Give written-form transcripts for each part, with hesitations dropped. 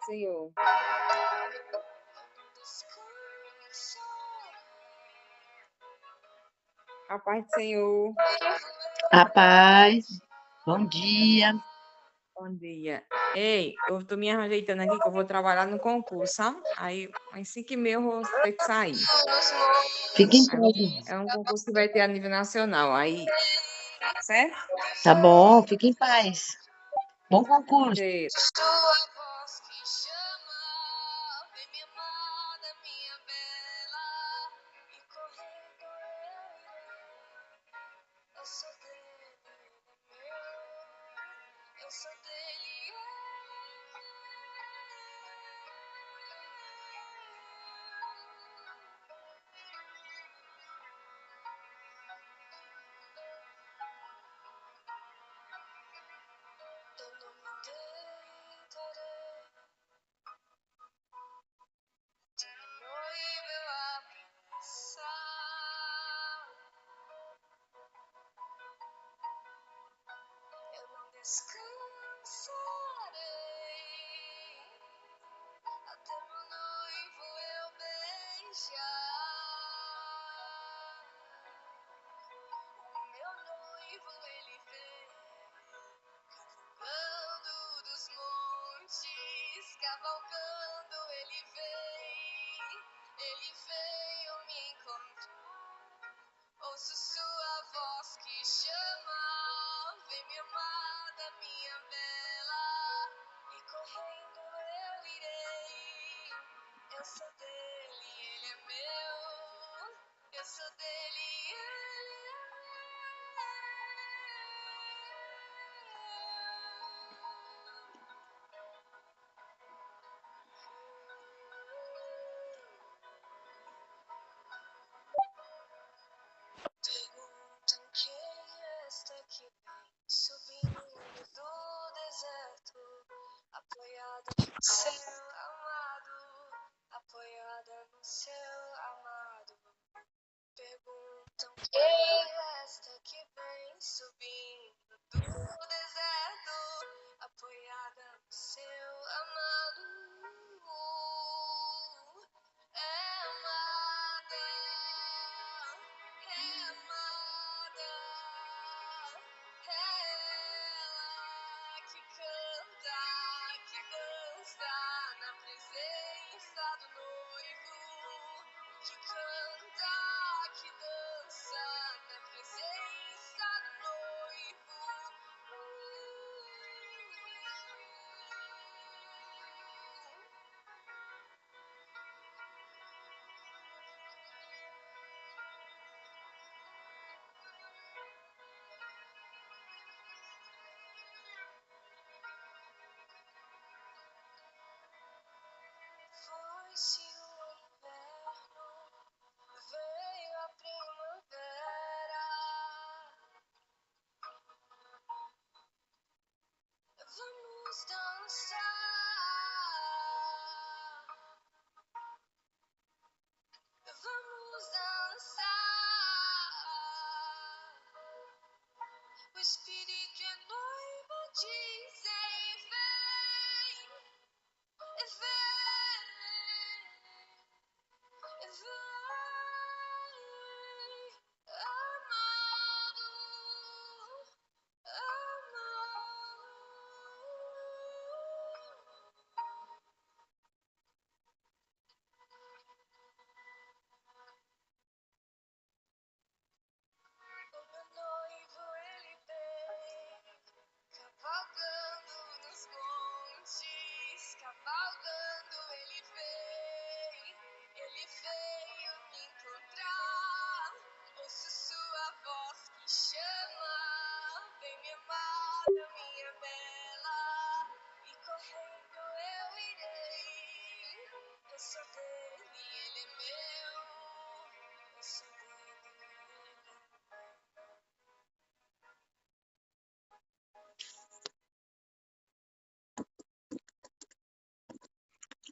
Senhor. A paz do Senhor. A paz, bom dia. Bom dia. Ei, eu tô me ajeitando aqui que eu vou trabalhar no concurso, sabe? Aí, às 5h30 eu vou ter que sair. Fique em Aí, paz. é um concurso que vai ter a nível nacional. Aí, certo? Tá bom, fique em paz. Bom concurso. Cheiro.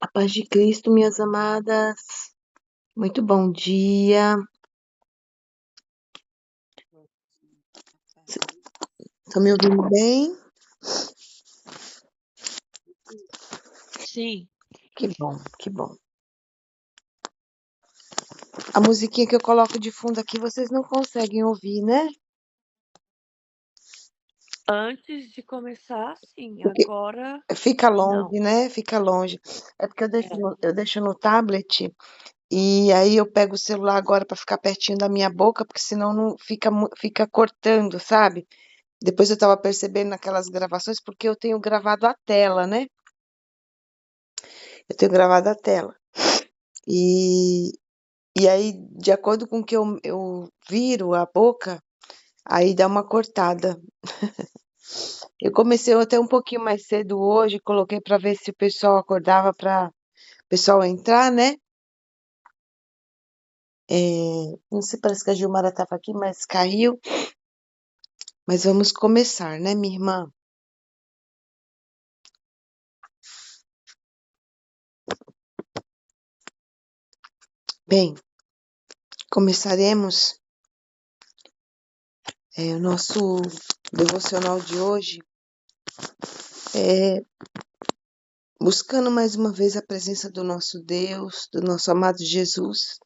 A paz de Cristo, minhas amadas. Muito bom dia. Estão me ouvindo bem? Sim. Que bom, que bom. A musiquinha que eu coloco de fundo aqui, vocês não conseguem ouvir, né? Antes de começar, sim. Porque Agora, fica não. longe, né? Fica longe. É porque É. eu deixo no tablet e aí eu pego o celular agora para ficar pertinho da minha boca, porque senão não fica, fica cortando, sabe? Depois eu estava percebendo naquelas gravações, porque eu tenho gravado a tela, né? Eu tenho gravado a tela. E, e aí, de acordo com que eu viro a boca, aí dá uma cortada. Eu comecei até um pouquinho mais cedo hoje, coloquei para ver se o pessoal acordava para o pessoal entrar, né? Não sei, parece que a Gilmara estava aqui, mas caiu. Mas vamos começar, né, minha irmã? Bem, começaremos o nosso devocional de hoje, buscando mais uma vez a presença do nosso Deus, do nosso amado Jesus.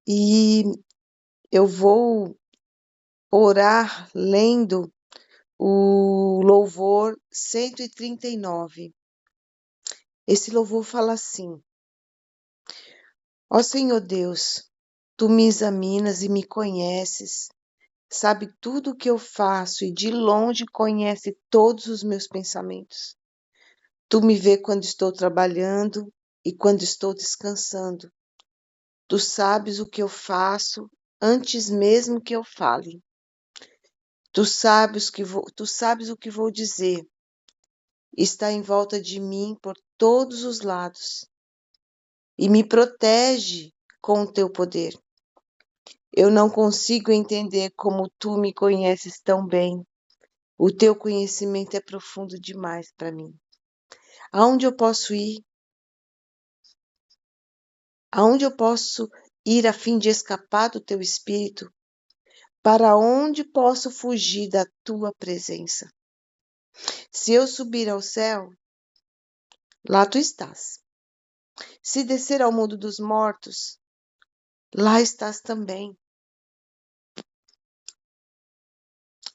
E eu vou orar lendo o louvor 139. Esse louvor fala assim: Ó Senhor Deus, tu me examinas e me conheces, sabe tudo o que eu faço e de longe conhece todos os meus pensamentos. Tu me vê quando estou trabalhando e quando estou descansando. Tu sabes o que eu faço antes mesmo que eu fale. Tu sabes o que vou dizer. Está em volta de mim por todos os lados e me protege com o teu poder. Eu não consigo entender como tu me conheces tão bem. O teu conhecimento é profundo demais para mim. Aonde eu posso ir? Aonde eu posso ir a fim de escapar do teu espírito? Para onde posso fugir da tua presença? Se eu subir ao céu, lá tu estás. Se descer ao mundo dos mortos, lá estás também.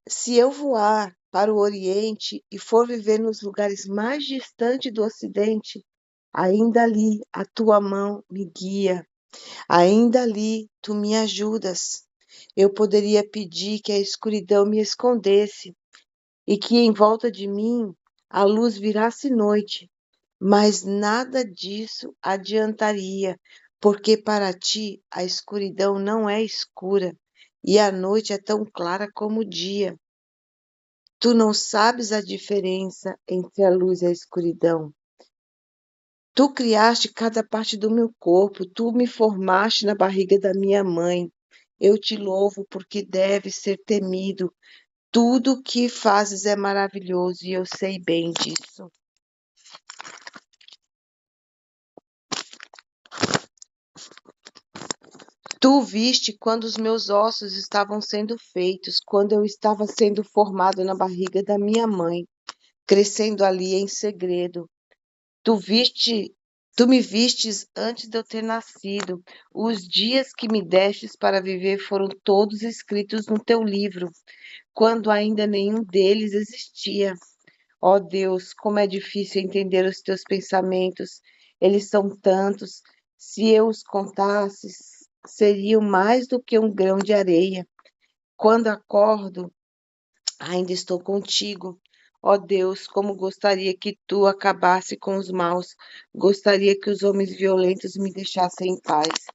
Se eu voar para o Oriente e for viver nos lugares mais distantes do Ocidente, ainda ali a tua mão me guia, ainda ali tu me ajudas. Eu poderia pedir que a escuridão me escondesse e que em volta de mim a luz virasse noite, mas nada disso adiantaria, porque para ti a escuridão não é escura e a noite é tão clara como o dia. Tu não sabes a diferença entre a luz e a escuridão. Tu criaste cada parte do meu corpo, tu me formaste na barriga da minha mãe. Eu te louvo porque deves ser temido. Tudo o que fazes é maravilhoso e eu sei bem disso. Tu viste quando os meus ossos estavam sendo feitos, quando eu estava sendo formado na barriga da minha mãe, crescendo ali em segredo. Tu viste, tu me vistes antes de eu ter nascido. Os dias que me destes para viver foram todos escritos no teu livro, quando ainda nenhum deles existia. Ó Deus, como é difícil entender os teus pensamentos. Eles são tantos. Se eu os contasse, seriam mais do que um grão de areia. Quando acordo, ainda estou contigo. Ó Deus, como gostaria que tu acabasse com os maus. Gostaria que os homens violentos me deixassem em paz.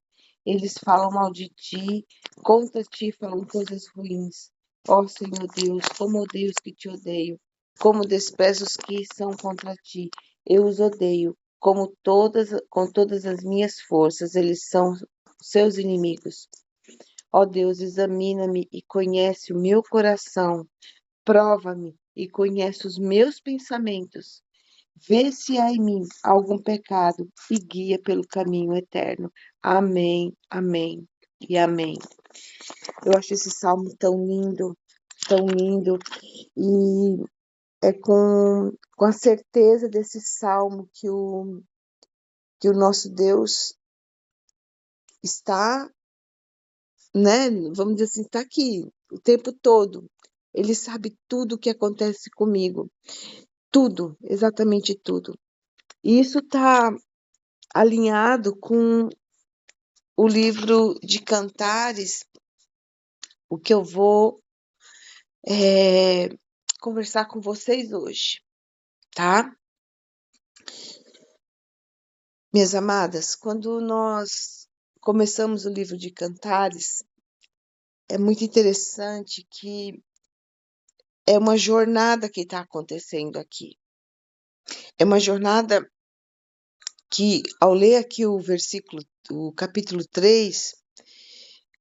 Eles falam mal de ti, contra ti falam coisas ruins. Ó Senhor Deus, como odeio os que te odeio, como desprezo os que são contra ti. Eu os odeio, com todas as minhas forças, eles são seus inimigos. Ó Deus, examina-me e conhece o meu coração. Prova-me e conhece os meus pensamentos. Vê se há em mim algum pecado e guia pelo caminho eterno. Amém, amém e amém. Eu acho esse salmo tão lindo, tão lindo. E é com a certeza desse salmo que o nosso Deus está, né? Vamos dizer assim, está aqui o tempo todo. Ele sabe tudo o que acontece comigo. Tudo, exatamente tudo. E isso está alinhado com o livro de Cantares, o que eu vou conversar com vocês hoje, tá? Minhas amadas, quando nós começamos o livro de Cantares, é muito interessante que é uma jornada que está acontecendo aqui. É uma jornada que, ao ler aqui o capítulo 3,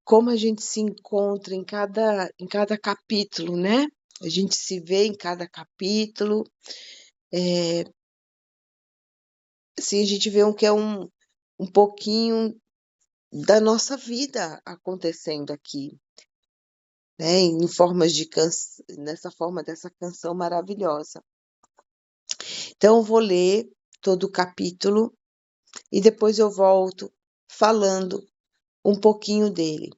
como a gente se encontra em cada capítulo, né? A gente se vê em cada capítulo, assim, a gente vê que é um pouquinho da nossa vida acontecendo aqui, né? Em formas de nessa forma dessa canção maravilhosa. Então, eu vou ler todo o capítulo e depois eu volto falando um pouquinho dele.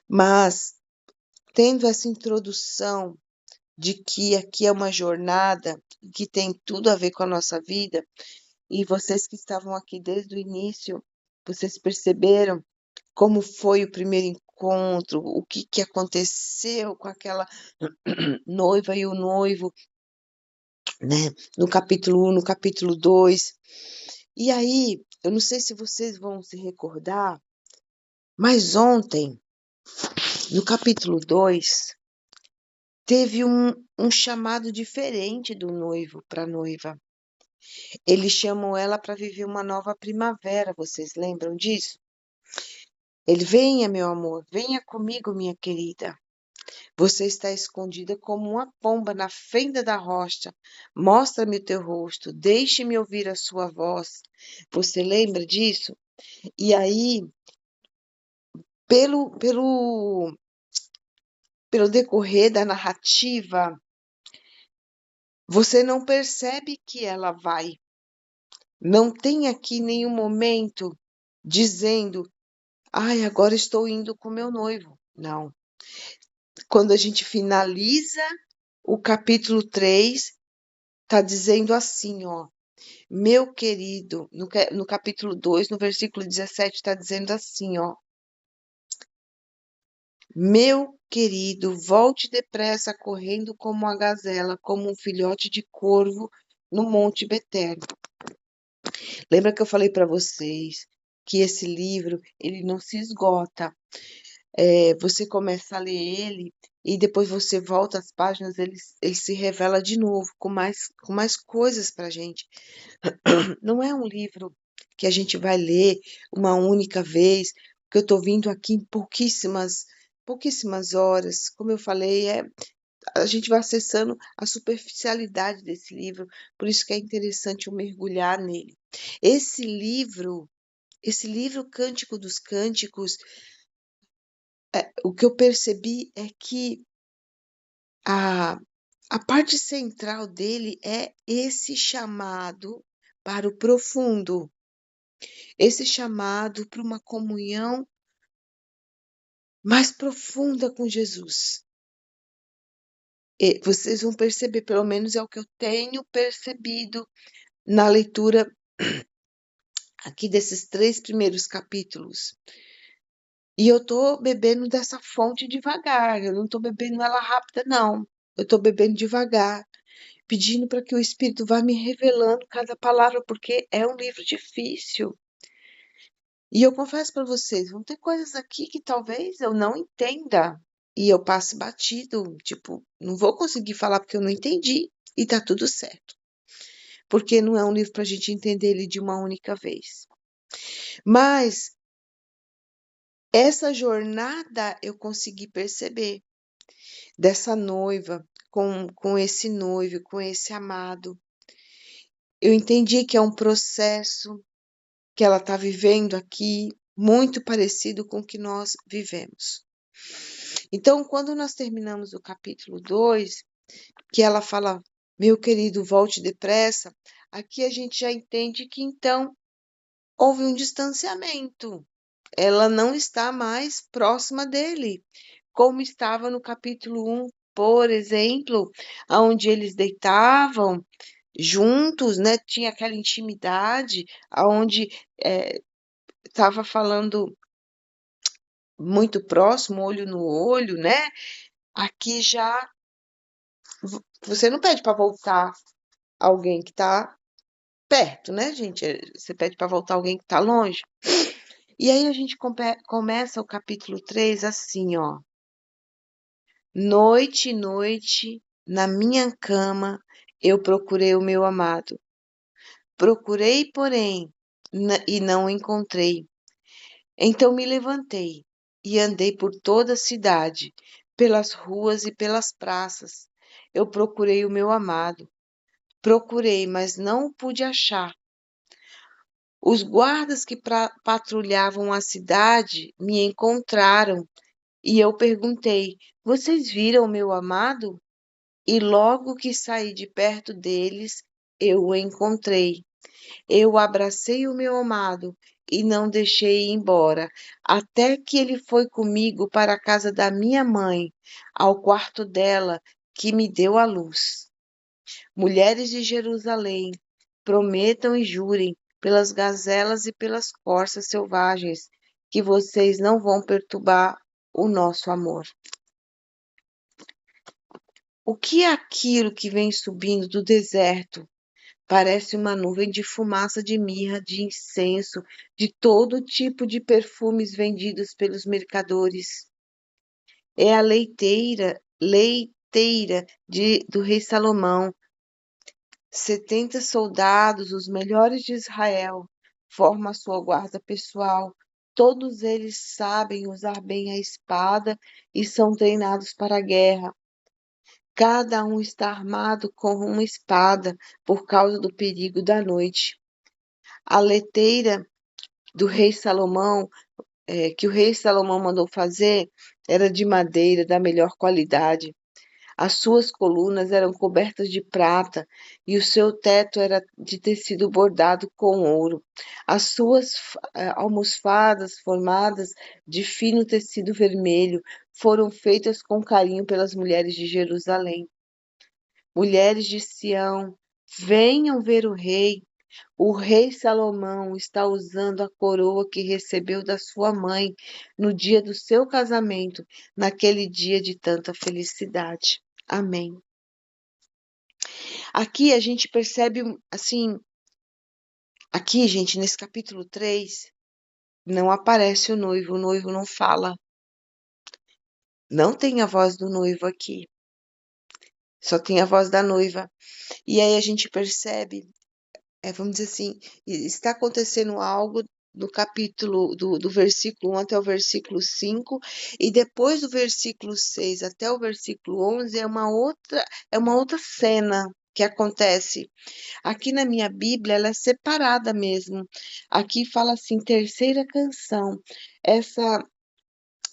Mas, tendo essa introdução de que aqui é uma jornada que tem tudo a ver com a nossa vida, e vocês que estavam aqui desde o início, vocês perceberam como foi o primeiro encontro, o que aconteceu com aquela noiva e o noivo, né? No capítulo 1, no capítulo 2. E aí, eu não sei se vocês vão se recordar, mas ontem, no capítulo 2, teve um chamado diferente do noivo para a noiva. Eles chamam ela para viver uma nova primavera, vocês lembram disso? Ele, venha, meu amor, venha comigo, minha querida. Você está escondida como uma pomba na fenda da rocha. Mostra-me o teu rosto, deixe-me ouvir a sua voz. Você lembra disso? E aí, pelo, pelo, pelo decorrer da narrativa, você não percebe que ela vai. Não tem aqui nenhum momento dizendo, ai, agora estou indo com meu noivo. Não. Quando a gente finaliza o capítulo 3, está dizendo assim, ó. Meu querido, no capítulo 2, no versículo 17, está dizendo assim, ó. Meu querido, volte depressa, correndo como a gazela, como um filhote de corvo no Monte Beterno. Lembra que eu falei para vocês que esse livro, ele não se esgota. Você começa a ler ele e depois você volta às páginas, ele se revela de novo, com mais coisas para a gente. Não é um livro que a gente vai ler uma única vez, porque eu estou vindo aqui em pouquíssimas horas. Como eu falei, a gente vai acessando a superficialidade desse livro, por isso que é interessante eu mergulhar nele. Esse livro Cântico dos Cânticos, o que eu percebi é que a parte central dele é esse chamado para o profundo, esse chamado para uma comunhão mais profunda com Jesus. E vocês vão perceber, pelo menos é o que eu tenho percebido na leitura aqui desses 3 primeiros capítulos. E eu tô bebendo dessa fonte devagar, eu não tô bebendo ela rápida, não. Eu tô bebendo devagar, pedindo para que o Espírito vá me revelando cada palavra, porque é um livro difícil. E eu confesso para vocês, vão ter coisas aqui que talvez eu não entenda e eu passe batido, tipo, não vou conseguir falar porque eu não entendi e tá tudo certo. Porque não é um livro para a gente entender ele de uma única vez. Mas essa jornada eu consegui perceber dessa noiva com esse noivo, com esse amado. Eu entendi que é um processo que ela está vivendo aqui, muito parecido com o que nós vivemos. Então, quando nós terminamos o capítulo 2, que ela fala, meu querido, volte depressa. Aqui a gente já entende que então houve um distanciamento. Ela não está mais próxima dele, como estava no capítulo 1, por exemplo, onde eles deitavam juntos, né? Tinha aquela intimidade, onde estava falando muito próximo, olho no olho, né? Aqui já você não pede para voltar alguém que está perto, né, gente? Você pede para voltar alguém que está longe. E aí a gente começa o capítulo 3 assim, ó. Noite, noite, na minha cama, eu procurei o meu amado. Procurei, porém, e não o encontrei. Então me levantei e andei por toda a cidade, pelas ruas e pelas praças. Eu procurei o meu amado. Procurei, mas não o pude achar. Os guardas que patrulhavam a cidade me encontraram e eu perguntei: Vocês viram meu amado? E logo que saí de perto deles, eu o encontrei. Eu abracei o meu amado e não deixei ir embora, até que ele foi comigo para a casa da minha mãe, ao quarto dela, que me deu a luz. Mulheres de Jerusalém, prometam e jurem pelas gazelas e pelas corças selvagens que vocês não vão perturbar o nosso amor. O que é aquilo que vem subindo do deserto? Parece uma nuvem de fumaça de mirra, de incenso, de todo tipo de perfumes vendidos pelos mercadores. É a leiteira do rei Salomão. 70 soldados, os melhores de Israel, formam a sua guarda pessoal. Todos eles sabem usar bem a espada e são treinados para a guerra. Cada um está armado com uma espada por causa do perigo da noite. A leiteira do rei Salomão, que o rei Salomão mandou fazer, era de madeira da melhor qualidade. As suas colunas eram cobertas de prata e o seu teto era de tecido bordado com ouro. As suas almofadas formadas de fino tecido vermelho foram feitas com carinho pelas mulheres de Jerusalém. Mulheres de Sião, venham ver o rei. O rei Salomão está usando a coroa que recebeu da sua mãe no dia do seu casamento, naquele dia de tanta felicidade. Amém. Aqui a gente percebe, assim, aqui, gente, nesse capítulo 3, não aparece o noivo não fala. Não tem a voz do noivo aqui, só tem a voz da noiva. E aí a gente percebe, vamos dizer assim, está acontecendo algo do capítulo, do versículo 1 até o versículo 5, e depois do versículo 6 até o versículo 11 é uma outra cena que acontece. Aqui na minha Bíblia, ela é separada mesmo. Aqui fala assim, terceira canção.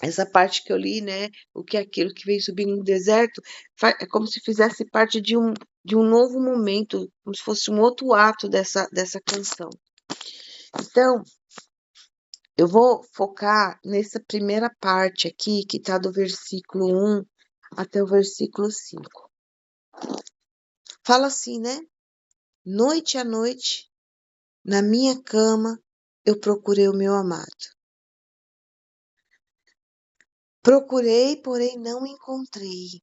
Essa parte que eu li, né? O que é aquilo que vem subindo no deserto, é como se fizesse parte de um novo momento, como se fosse um outro ato dessa canção. Então, eu vou focar nessa primeira parte aqui, que está do versículo 1 até o versículo 5. Fala assim, né? Noite a noite, na minha cama, eu procurei o meu amado. Procurei, porém não encontrei.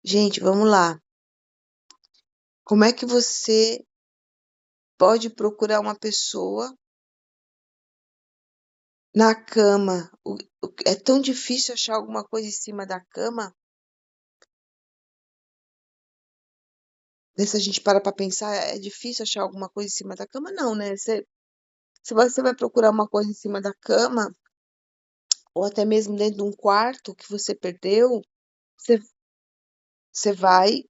Gente, vamos lá. Como é que você pode procurar uma pessoa na cama? É tão difícil achar alguma coisa em cima da cama? Se a gente para pensar, é difícil achar alguma coisa em cima da cama? Não, né? Você vai procurar uma coisa em cima da cama, ou até mesmo dentro de um quarto que você perdeu, você, você vai,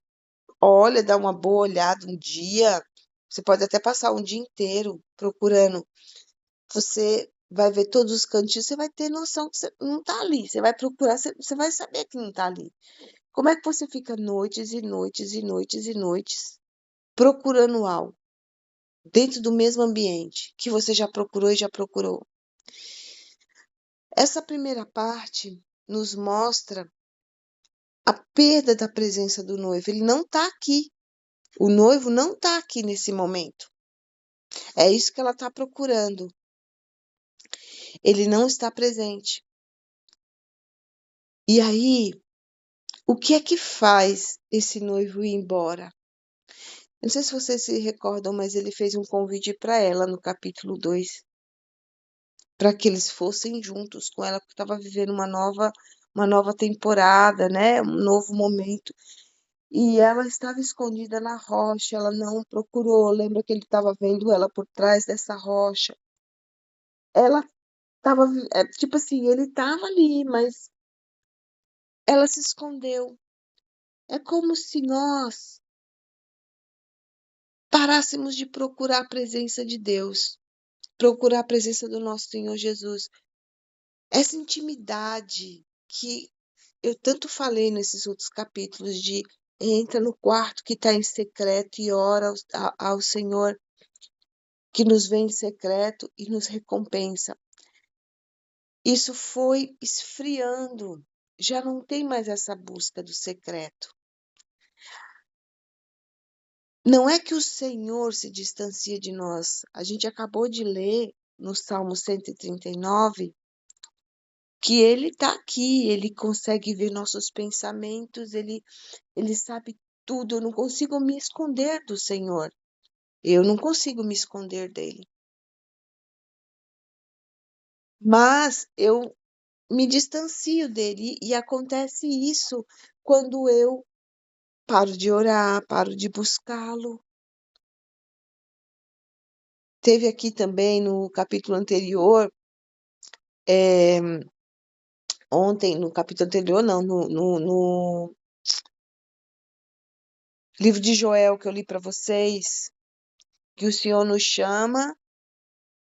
olha, dá uma boa olhada um dia. Você pode até passar um dia inteiro procurando. Você vai ver todos os cantinhos, você vai ter noção que você não está ali. Você vai procurar, você vai saber que não está ali. Como é que você fica noites e noites e noites e noites procurando algo dentro do mesmo ambiente que você já procurou e já procurou? Essa primeira parte nos mostra a perda da presença do noivo. Ele não está aqui. O noivo não está aqui nesse momento. É isso que ela está procurando. Ele não está presente. E aí, o que é que faz esse noivo ir embora? Eu não sei se vocês se recordam, mas ele fez um convite para ela no capítulo 2, para que eles fossem juntos com ela, porque estava vivendo uma nova temporada, né? Um novo momento. E ela estava escondida na rocha, ela não procurou. Lembra que ele estava vendo ela por trás dessa rocha? Ela estava, tipo assim, ele estava ali, mas ela se escondeu. É como se nós parássemos de procurar a presença de Deus, procurar a presença do nosso Senhor Jesus. Essa intimidade que eu tanto falei nesses outros capítulos de entra no quarto que está em secreto e ora ao Senhor que nos vê em secreto e nos recompensa. Isso foi esfriando, já não tem mais essa busca do secreto. Não é que o Senhor se distancia de nós. A gente acabou de ler no Salmo 139 que ele está aqui, ele consegue ver nossos pensamentos, ele sabe tudo. Eu não consigo me esconder do Senhor. Eu não consigo me esconder dele. Mas eu me distancio dele e acontece isso quando eu paro de orar, paro de buscá-lo. Teve aqui também no capítulo anterior, ontem, no capítulo anterior, não, no livro de Joel que eu li para vocês, que o Senhor nos chama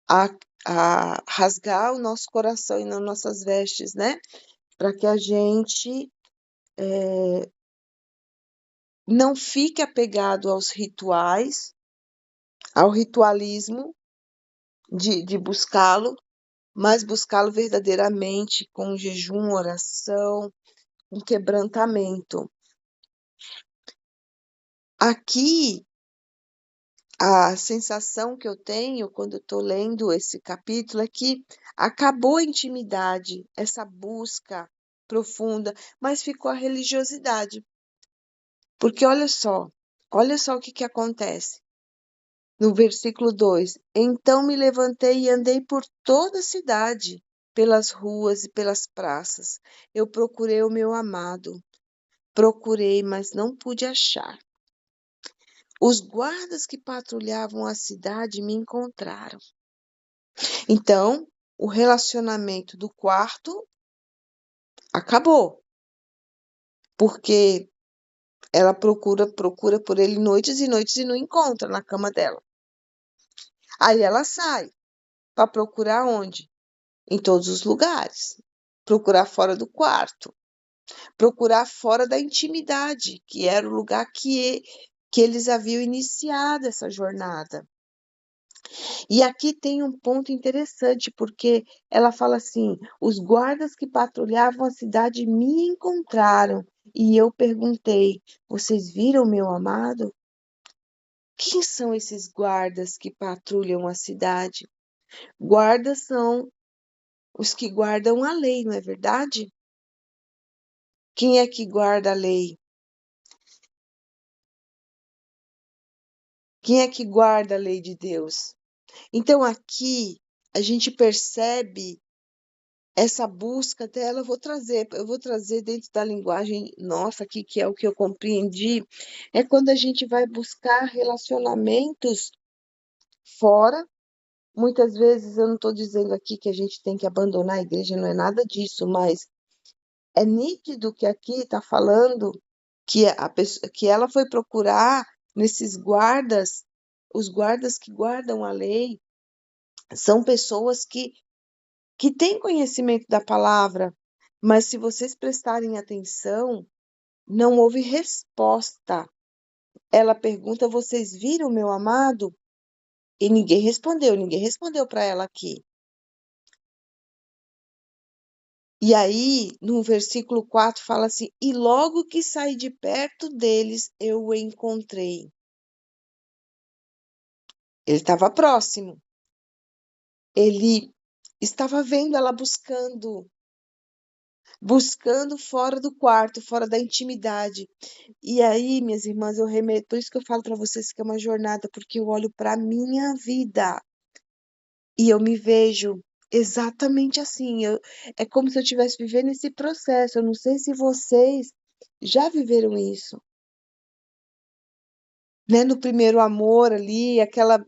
a, a rasgar o nosso coração e nas nossas vestes, né? Para que a gente não fique apegado aos rituais, ao ritualismo de buscá-lo, mas buscá-lo verdadeiramente com jejum, oração, um quebrantamento. Aqui, a sensação que eu tenho quando estou lendo esse capítulo é que acabou a intimidade, essa busca profunda, mas ficou a religiosidade. Porque olha só o que acontece. No versículo 2: Então me levantei e andei por toda a cidade, pelas ruas e pelas praças. Eu procurei o meu amado. Procurei, mas não pude achar. Os guardas que patrulhavam a cidade me encontraram. Então, o relacionamento do quarto acabou, porque ela procura por ele noites e noites e não encontra na cama dela. Aí ela sai para procurar onde? Em todos os lugares. Procurar fora do quarto, procurar fora da intimidade, que era o lugar que eles haviam iniciado essa jornada. E aqui tem um ponto interessante, porque ela fala assim: os guardas que patrulhavam a cidade me encontraram, e eu perguntei: vocês viram meu amado? Quem são esses guardas que patrulham a cidade? Guardas são os que guardam a lei, não é verdade? Quem é que guarda a lei? Quem é que guarda a lei de Deus? Então aqui a gente percebe essa busca dela, eu vou trazer dentro da linguagem nossa aqui, que é o que eu compreendi, é quando a gente vai buscar relacionamentos fora. Muitas vezes eu não estou dizendo aqui que a gente tem que abandonar a igreja, não é nada disso, mas é nítido que aqui está falando que que ela foi procurar nesses guardas, os guardas que guardam a lei, são pessoas que têm conhecimento da palavra, mas se vocês prestarem atenção, Não houve resposta. Ela pergunta: vocês viram meu amado? E ninguém respondeu para ela aqui. E aí, no versículo 4, fala assim: e logo que saí de perto deles, eu o encontrei. Ele estava próximo. Ele estava vendo ela buscando fora do quarto, fora da intimidade. E aí, minhas irmãs, eu remeto, por isso que eu falo para vocês que é uma jornada, porque eu olho para a minha vida e eu me vejo exatamente assim. É como se eu estivesse vivendo esse processo. Eu não sei se vocês já viveram isso, né? No primeiro amor ali, aquela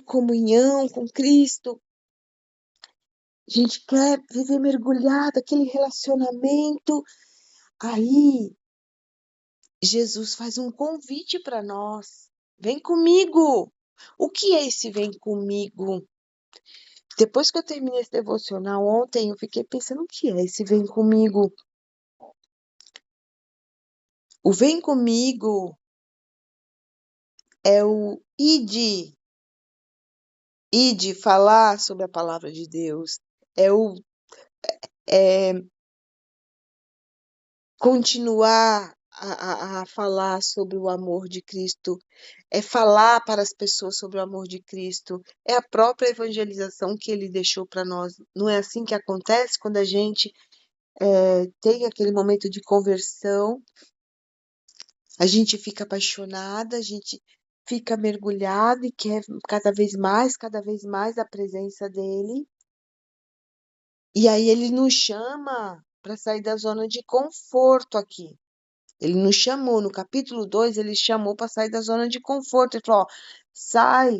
comunhão com Cristo. A gente quer viver mergulhado, aquele relacionamento. Aí, Jesus faz um convite para nós. Vem comigo. O que é esse vem comigo? Depois que eu terminei esse devocional ontem, eu fiquei pensando o que é esse vem comigo. O vem comigo é o ide falar sobre a palavra de Deus. É o é, continuar a falar sobre o amor de Cristo, é falar para as pessoas sobre o amor de Cristo, é a própria evangelização que ele deixou para nós. Não é assim que acontece quando a gente tem aquele momento de conversão, a gente fica apaixonada, a gente fica mergulhada e quer cada vez mais a presença dele. E aí ele nos chama para sair da zona de conforto aqui. Ele nos chamou, no capítulo 2, ele chamou para sair da zona de conforto. Ele falou: ó, sai,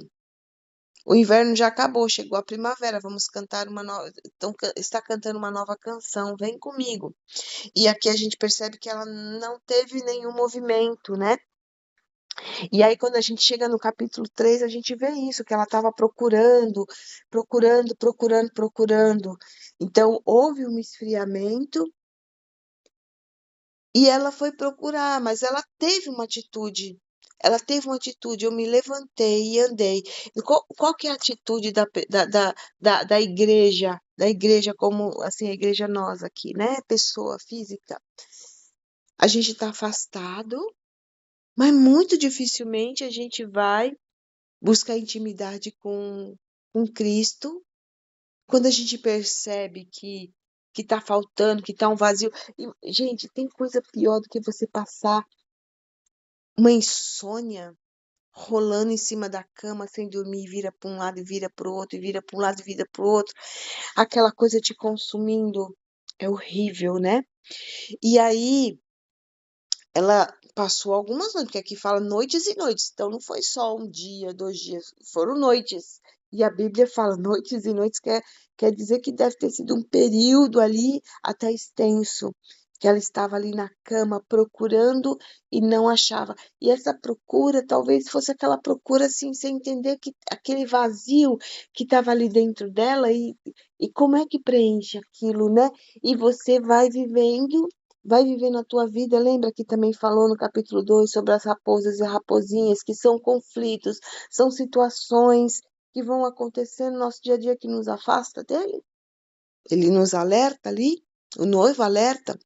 o inverno já acabou, chegou a primavera, vamos cantar uma nova. Então, está cantando uma nova canção, vem comigo. E aqui a gente percebe que ela não teve nenhum movimento, né? E aí, quando a gente chega no capítulo 3, a gente vê isso, que ela estava procurando. Então, houve um esfriamento. E ela foi procurar, mas ela teve uma atitude. Ela teve uma atitude, eu me levantei e andei. E qual que é a atitude da igreja como, assim, a igreja nós aqui, né? Pessoa física. A gente está afastado, mas muito dificilmente a gente vai buscar intimidade com Cristo. Quando a gente percebe que está faltando, que está um vazio. E, gente, tem coisa pior do que você passar uma insônia rolando em cima da cama sem dormir, vira para um lado e vira para o outro, e vira para um lado e vira para o outro, aquela coisa te consumindo, é horrível, né? E aí ela passou algumas noites, porque aqui fala noites e noites, então não foi só um dia, 2 dias, foram noites. E a Bíblia fala noites e noites, quer dizer que deve ter sido um período ali até extenso, que ela estava ali na cama procurando e não achava. E essa procura talvez fosse aquela procura assim, sem entender que aquele vazio que estava ali dentro dela e como é que preenche aquilo, né? E você vai vivendo a tua vida. Lembra que também falou no capítulo 2 sobre as raposas e raposinhas, que são conflitos, são situações que vão acontecer no nosso dia a dia que nos afasta dele? Ele nos alerta ali, o noivo alerta.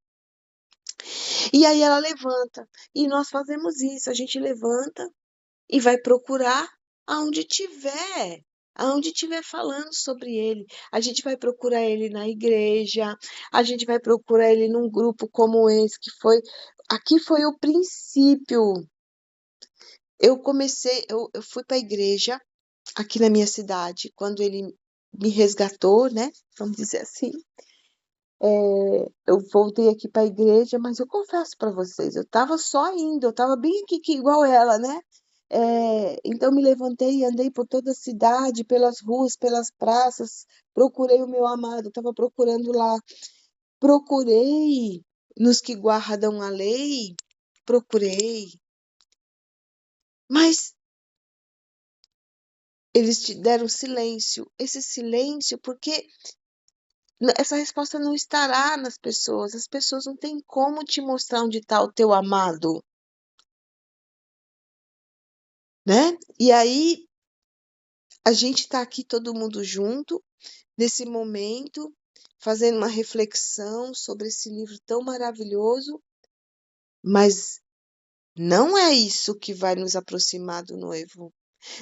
E aí ela levanta. E nós fazemos isso, a gente levanta e vai procurar aonde tiver falando sobre ele. A gente vai procurar ele na igreja, a gente vai procurar ele num grupo como esse aqui foi o princípio. Eu fui para a igreja aqui na minha cidade quando ele me resgatou, né? Vamos dizer assim. Eu voltei aqui para a igreja, mas eu confesso para vocês, eu estava só indo, eu estava bem aqui igual ela, né? Então me levantei e andei por toda a cidade, pelas ruas, pelas praças, procurei o meu amado, estava procurando lá, procurei nos que guardam a lei, procurei, mas eles te deram silêncio, esse silêncio, porque essa resposta não estará nas pessoas. As pessoas não têm como te mostrar onde está o teu amado, né? E aí a gente está aqui todo mundo junto nesse momento, fazendo uma reflexão sobre esse livro tão maravilhoso, mas não é isso que vai nos aproximar do noivo.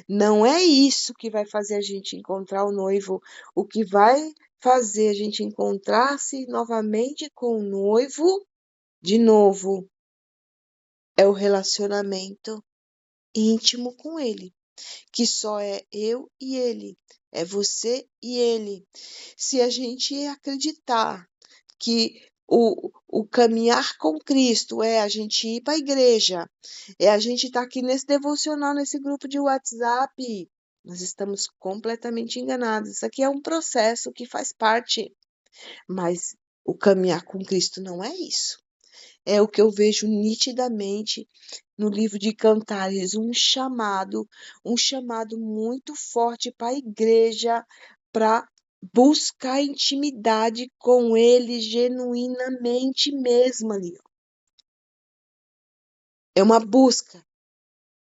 Não é isso que vai fazer a gente encontrar o noivo. O que vai fazer a gente encontrar-se novamente com o noivo, de novo, é o relacionamento íntimo com ele, que só é eu e ele, é você e ele. Se a gente acreditar que o caminhar com Cristo é a gente ir para a igreja, é a gente estar aqui nesse devocional, nesse grupo de WhatsApp, nós estamos completamente enganados. Isso aqui é um processo que faz parte, mas o caminhar com Cristo não é isso. É o que eu vejo nitidamente no livro de Cantares, um chamado muito forte para a igreja, para buscar intimidade com ele genuinamente mesmo ali. É uma busca.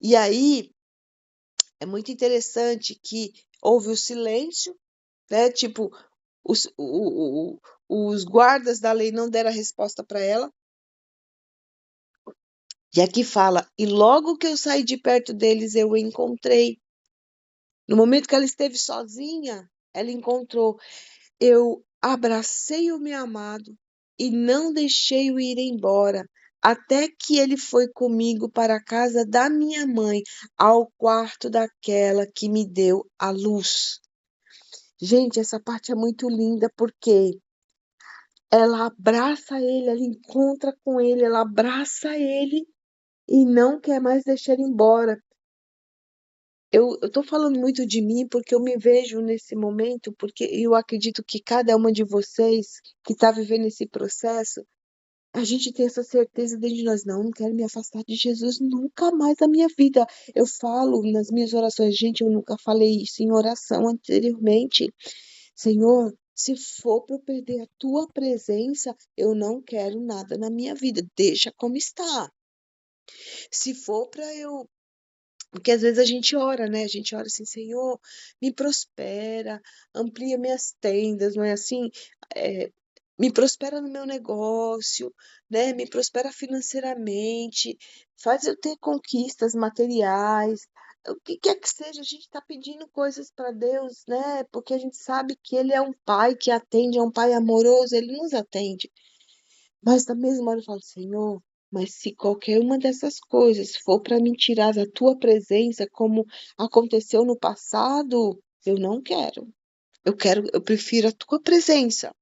E aí é muito interessante que houve o silêncio, né? Tipo, os guardas da lei não deram a resposta para ela. E aqui fala, e logo que eu saí de perto deles, eu o encontrei. No momento que ela esteve sozinha, ela encontrou. Eu abracei o meu amado e não deixei-o ir embora, até que ele foi comigo para a casa da minha mãe, ao quarto daquela que me deu a luz. Gente, essa parte é muito linda porque ela abraça ele, ela encontra com ele, ela abraça ele e não quer mais deixar ele embora. Eu estou falando muito de mim porque eu me vejo nesse momento, porque eu acredito que cada uma de vocês que está vivendo esse processo, a gente tem essa certeza dentro de nós, não quero me afastar de Jesus nunca mais na minha vida. Eu falo nas minhas orações, gente, eu nunca falei isso em oração anteriormente. Senhor, se for para eu perder a tua presença, eu não quero nada na minha vida, deixa como está. Se for para eu porque às vezes a gente ora, né? A gente ora assim, Senhor, me prospera, amplia minhas tendas, não é assim? É, me prospera no meu negócio, né? Me prospera financeiramente, faz eu ter conquistas materiais. O que quer que seja, a gente está pedindo coisas para Deus, né? Porque a gente sabe que Ele é um pai que atende, é um pai amoroso, Ele nos atende. Mas na mesma hora eu falo, Senhor, mas se qualquer uma dessas coisas for para me tirar da tua presença, como aconteceu no passado, eu não quero. Eu prefiro a tua presença.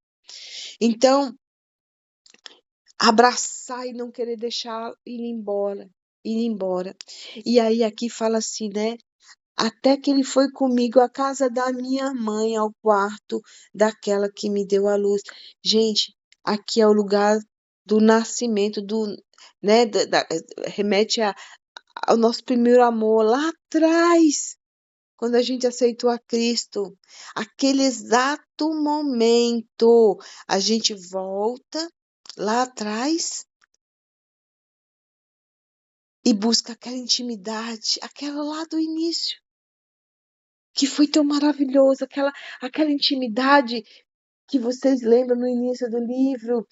Então, abraçar e não querer deixar ir embora. E aí aqui fala assim, né? Até que ele foi comigo à casa da minha mãe, ao quarto daquela que me deu a luz. Gente, aqui é o lugar do nascimento, né, remete ao nosso primeiro amor lá atrás, quando a gente aceitou a Cristo. Aquele exato momento, a gente volta lá atrás e busca aquela intimidade, aquela lá do início que foi tão maravilhoso, aquela intimidade que vocês lembram no início do livro,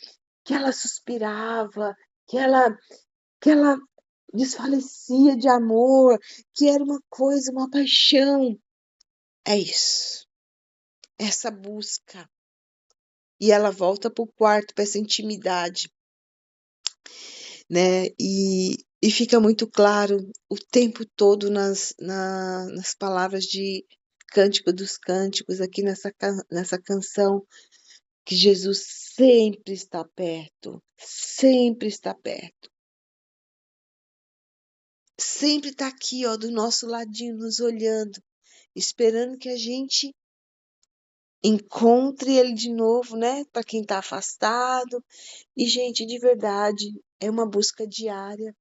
que ela suspirava, que ela desfalecia de amor, que era uma coisa, uma paixão. É isso, essa busca. E ela volta para o quarto, para essa intimidade, né? E fica muito claro o tempo todo nas palavras de Cântico dos Cânticos, aqui nessa canção, que Jesus sempre está perto, sempre está aqui, ó, do nosso ladinho, nos olhando, esperando que a gente encontre ele de novo, né? Para quem está afastado. E, gente, de verdade, é uma busca diária.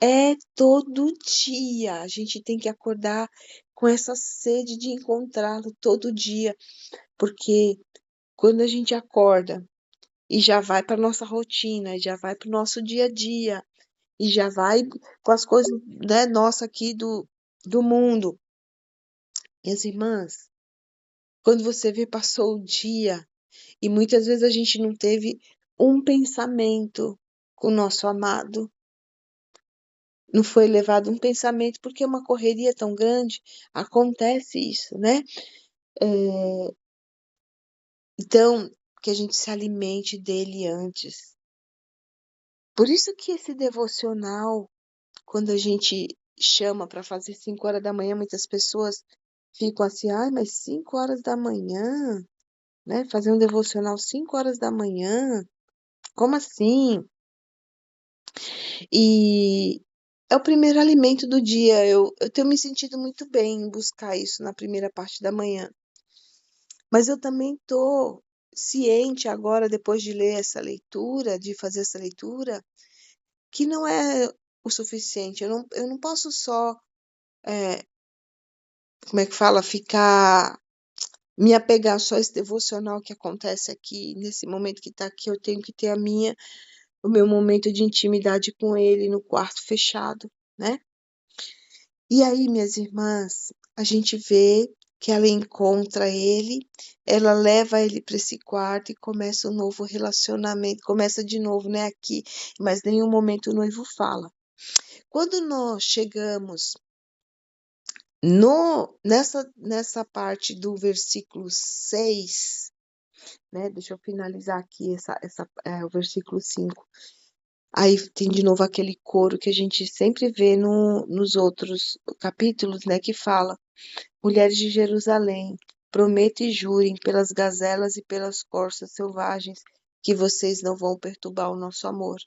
É todo dia. A gente tem que acordar com essa sede de encontrá-lo todo dia, porque quando a gente acorda e já vai para nossa rotina, já vai para o nosso dia a dia, e já vai com as coisas, né, nossa aqui do mundo. Minhas irmãs, quando você vê, passou o dia e muitas vezes a gente não teve um pensamento com o nosso amado, não foi levado um pensamento, porque é uma correria tão grande, acontece isso, né? Então, que a gente se alimente dele antes. Por isso que esse devocional, quando a gente chama para fazer 5 horas da manhã, muitas pessoas ficam assim, ai, mas 5 horas da manhã, né? Fazer um devocional 5 horas da manhã, como assim? E é o primeiro alimento do dia. Eu tenho me sentido muito bem em buscar isso na primeira parte da manhã. Mas eu também estou ciente agora, depois de ler essa leitura, de fazer essa leitura, que não é o suficiente. Eu não posso só, como é que fala, ficar, me apegar só a esse devocional que acontece aqui, nesse momento que está aqui. Eu tenho que ter o meu momento de intimidade com ele no quarto fechado, né? E aí, minhas irmãs, a gente vê que ela encontra ele, ela leva ele para esse quarto e começa um novo relacionamento, começa de novo, né, aqui, mas em nenhum momento o noivo fala. Quando nós chegamos nessa parte do versículo 6, né, deixa eu finalizar aqui o versículo 5. Aí tem de novo aquele coro que a gente sempre vê nos outros capítulos, né, que fala: mulheres de Jerusalém, prometem e jurem pelas gazelas e pelas corças selvagens que vocês não vão perturbar o nosso amor.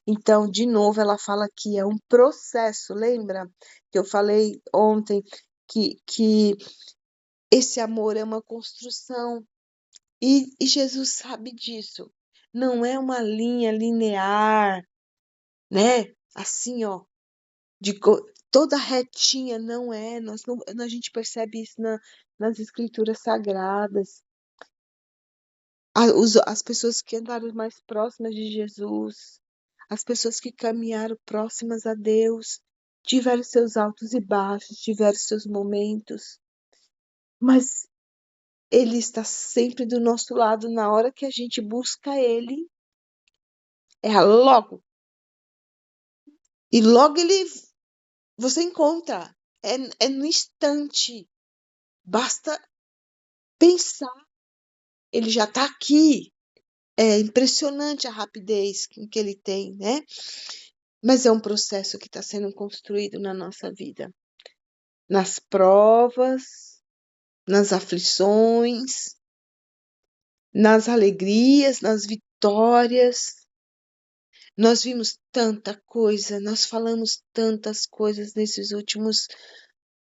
Então, de novo, ela fala que é um processo. Lembra que eu falei ontem que esse amor é uma construção e Jesus sabe disso. Não é uma linha linear, né? Assim, ó, toda retinha, não é. A gente percebe isso nas escrituras sagradas. As pessoas que andaram mais próximas de Jesus, as pessoas que caminharam próximas a Deus, tiveram seus altos e baixos, tiveram seus momentos, mas Ele está sempre do nosso lado na hora que a gente busca Ele. É logo. E logo você encontra. É no instante. Basta pensar. Ele já está aqui. É impressionante a rapidez que ele tem, né? Mas é um processo que está sendo construído na nossa vida. Nas provas, nas aflições, nas alegrias, nas vitórias. Nós vimos tanta coisa, nós falamos tantas coisas nesses últimos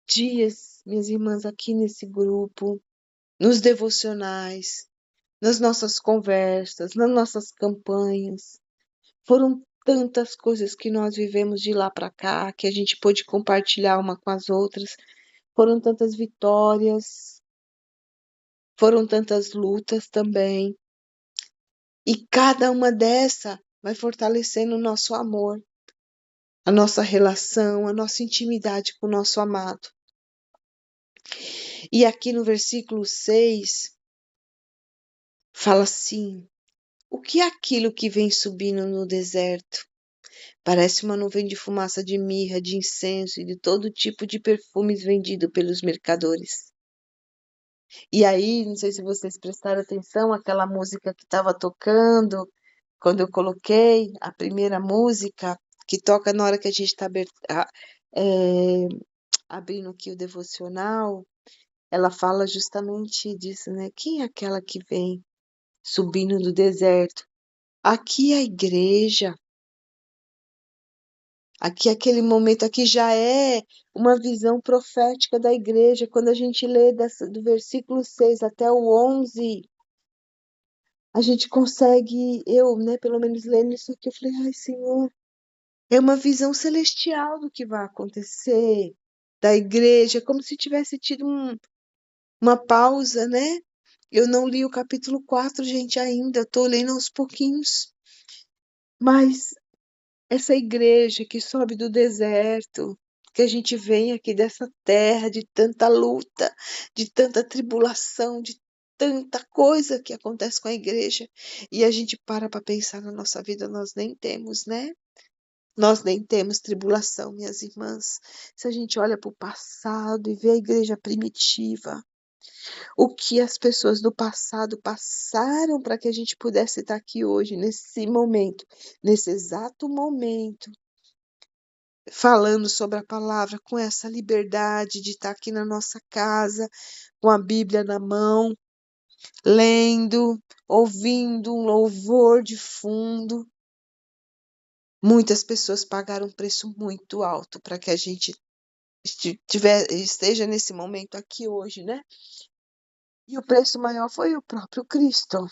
dias, minhas irmãs, aqui nesse grupo, nos devocionais, nas nossas conversas, nas nossas campanhas. Foram tantas coisas que nós vivemos de lá para cá, que a gente pôde compartilhar uma com as outras. Foram tantas vitórias, foram tantas lutas também. E cada uma dessa vai fortalecendo o nosso amor, a nossa relação, a nossa intimidade com o nosso amado. E aqui no versículo 6, fala assim: o que é aquilo que vem subindo no deserto? Parece uma nuvem de fumaça de mirra, de incenso e de todo tipo de perfumes vendido pelos mercadores. E aí, não sei se vocês prestaram atenção, aquela música que estava tocando, quando eu coloquei a primeira música, que toca na hora que a gente está abrindo aqui o devocional, ela fala justamente disso, né? Quem é aquela que vem subindo do deserto? Aqui é a igreja. Aqui, aquele momento aqui já é uma visão profética da igreja. Quando a gente lê do versículo 6 até o 11, a gente consegue, né, pelo menos lendo isso aqui, eu falei, ai, Senhor, é uma visão celestial do que vai acontecer da igreja, como se tivesse tido uma pausa, né? Eu não li o capítulo 4, gente, ainda. Estou lendo aos pouquinhos. Mas essa igreja que sobe do deserto, que a gente vem aqui dessa terra de tanta luta, de tanta tribulação, de tanta coisa que acontece com a igreja, e a gente para pensar na nossa vida, nós nem temos, né? Nós nem temos tribulação, minhas irmãs. Se a gente olha para o passado e vê a igreja primitiva, o que as pessoas do passado passaram para que a gente pudesse estar aqui hoje, nesse momento, nesse exato momento, falando sobre a palavra com essa liberdade de estar aqui na nossa casa, com a Bíblia na mão, lendo, ouvindo um louvor de fundo. Muitas pessoas pagaram um preço muito alto para que a gente esteja nesse momento aqui hoje, né? E o preço maior foi o próprio Cristo,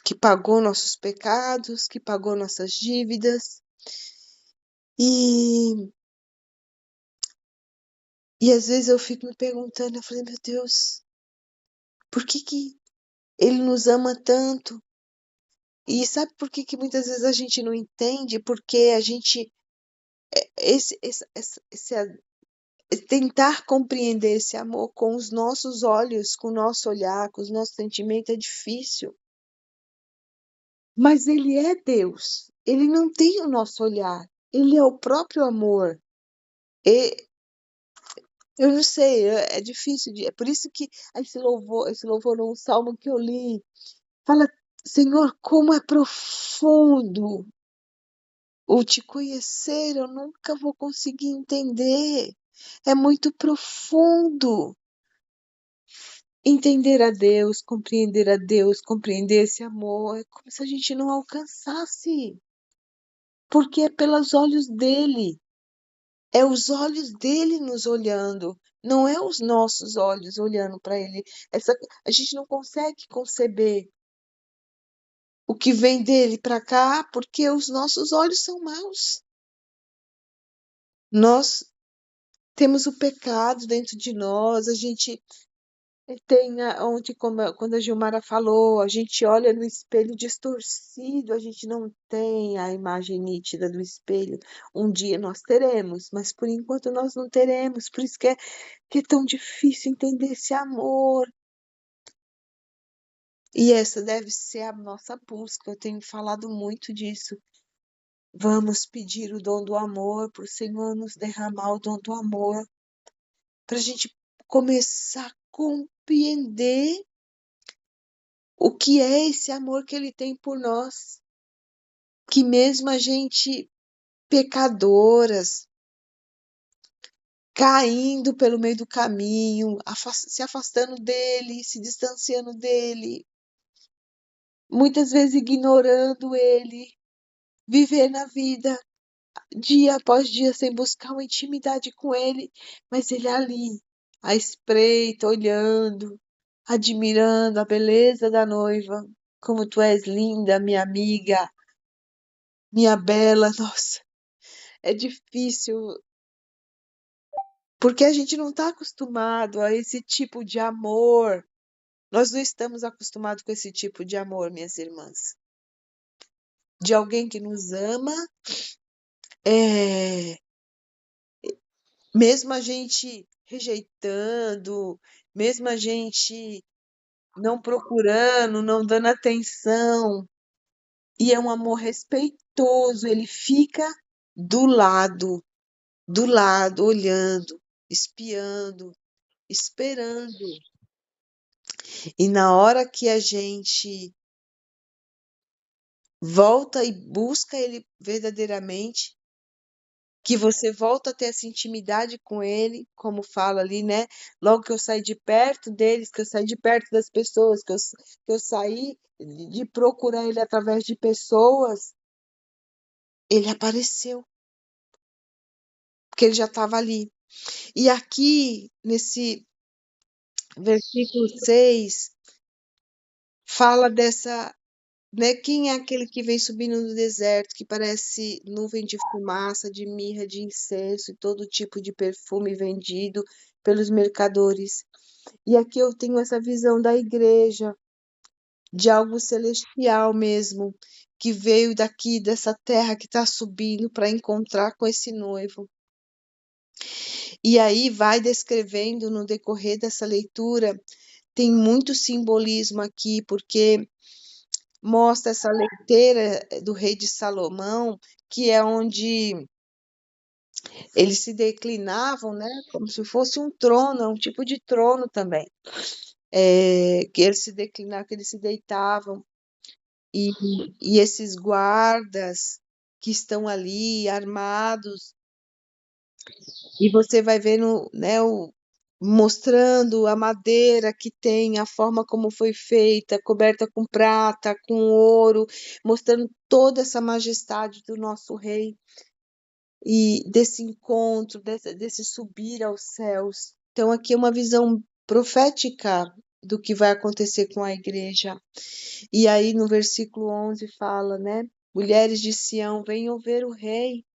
que pagou nossos pecados, que pagou nossas dívidas. E, e às vezes eu fico me perguntando, eu falei, meu Deus, por que Ele nos ama tanto? E sabe por que muitas vezes a gente não entende? Porque a gente, tentar compreender esse amor com os nossos olhos, com o nosso olhar, com os nossos sentimentos é difícil. Mas Ele é Deus. Ele não tem o nosso olhar. Ele é o próprio amor. E eu não sei, é difícil. É por isso que esse louvor, um salmo que eu li, fala, Senhor, como é profundo o te conhecer, eu nunca vou conseguir entender. É muito profundo. Entender a Deus, compreender esse amor, é como se a gente não alcançasse, porque é pelos olhos dele, é os olhos dele nos olhando, não é os nossos olhos olhando para ele. A gente não consegue conceber o que vem dele para cá, porque os nossos olhos são maus. Nós temos o pecado dentro de nós, a gente tem onde, quando a Gilmara falou, a gente olha no espelho distorcido, a gente não tem a imagem nítida do espelho. Um dia nós teremos, mas por enquanto nós não teremos. Por isso que é tão difícil entender esse amor. E essa deve ser a nossa busca. Eu tenho falado muito disso. Vamos pedir o dom do amor, para o Senhor nos derramar o dom do amor, para a gente começar a compreender o que é esse amor que Ele tem por nós. Que mesmo a gente pecadoras, caindo pelo meio do caminho, se afastando dele, se distanciando dele, muitas vezes ignorando ele, viver na vida dia após dia sem buscar uma intimidade com ele, mas ele ali, à espreita, olhando, admirando a beleza da noiva. Como tu és linda, minha amiga, minha bela, nossa, é difícil, porque a gente não está acostumado a esse tipo de amor. Nós não estamos acostumados com esse tipo de amor, minhas irmãs. De alguém que nos ama, é, mesmo a gente rejeitando, mesmo a gente não procurando, não dando atenção, e é um amor respeitoso, ele fica do lado, olhando, espiando, esperando. E na hora que a gente volta e busca ele verdadeiramente, que você volta a ter essa intimidade com ele, como fala ali, né? Logo que eu saí de perto deles, que eu saí de perto das pessoas, que eu saí de procurar ele através de pessoas, ele apareceu, porque ele já estava ali. E aqui, nesse versículo 6, fala né? Quem é aquele que vem subindo no deserto, que parece nuvem de fumaça, de mirra, de incenso e todo tipo de perfume vendido pelos mercadores? E aqui eu tenho essa visão da igreja, de algo celestial mesmo, que veio daqui, dessa terra que está subindo para encontrar com esse noivo. E aí vai descrevendo no decorrer dessa leitura, tem muito simbolismo aqui, porque mostra essa leiteira do rei de Salomão, que é onde eles se declinavam, né, como se fosse um trono, um tipo de trono também, que eles se declinavam, que eles se deitavam, e, e esses guardas que estão ali armados, e você vai vendo, né, mostrando a madeira que tem, a forma como foi feita, coberta com prata, com ouro, mostrando toda essa majestade do nosso rei e desse encontro, desse subir aos céus. Então, aqui é uma visão profética do que vai acontecer com a igreja. E aí, no versículo 11, fala, né? Mulheres de Sião, venham ver o rei.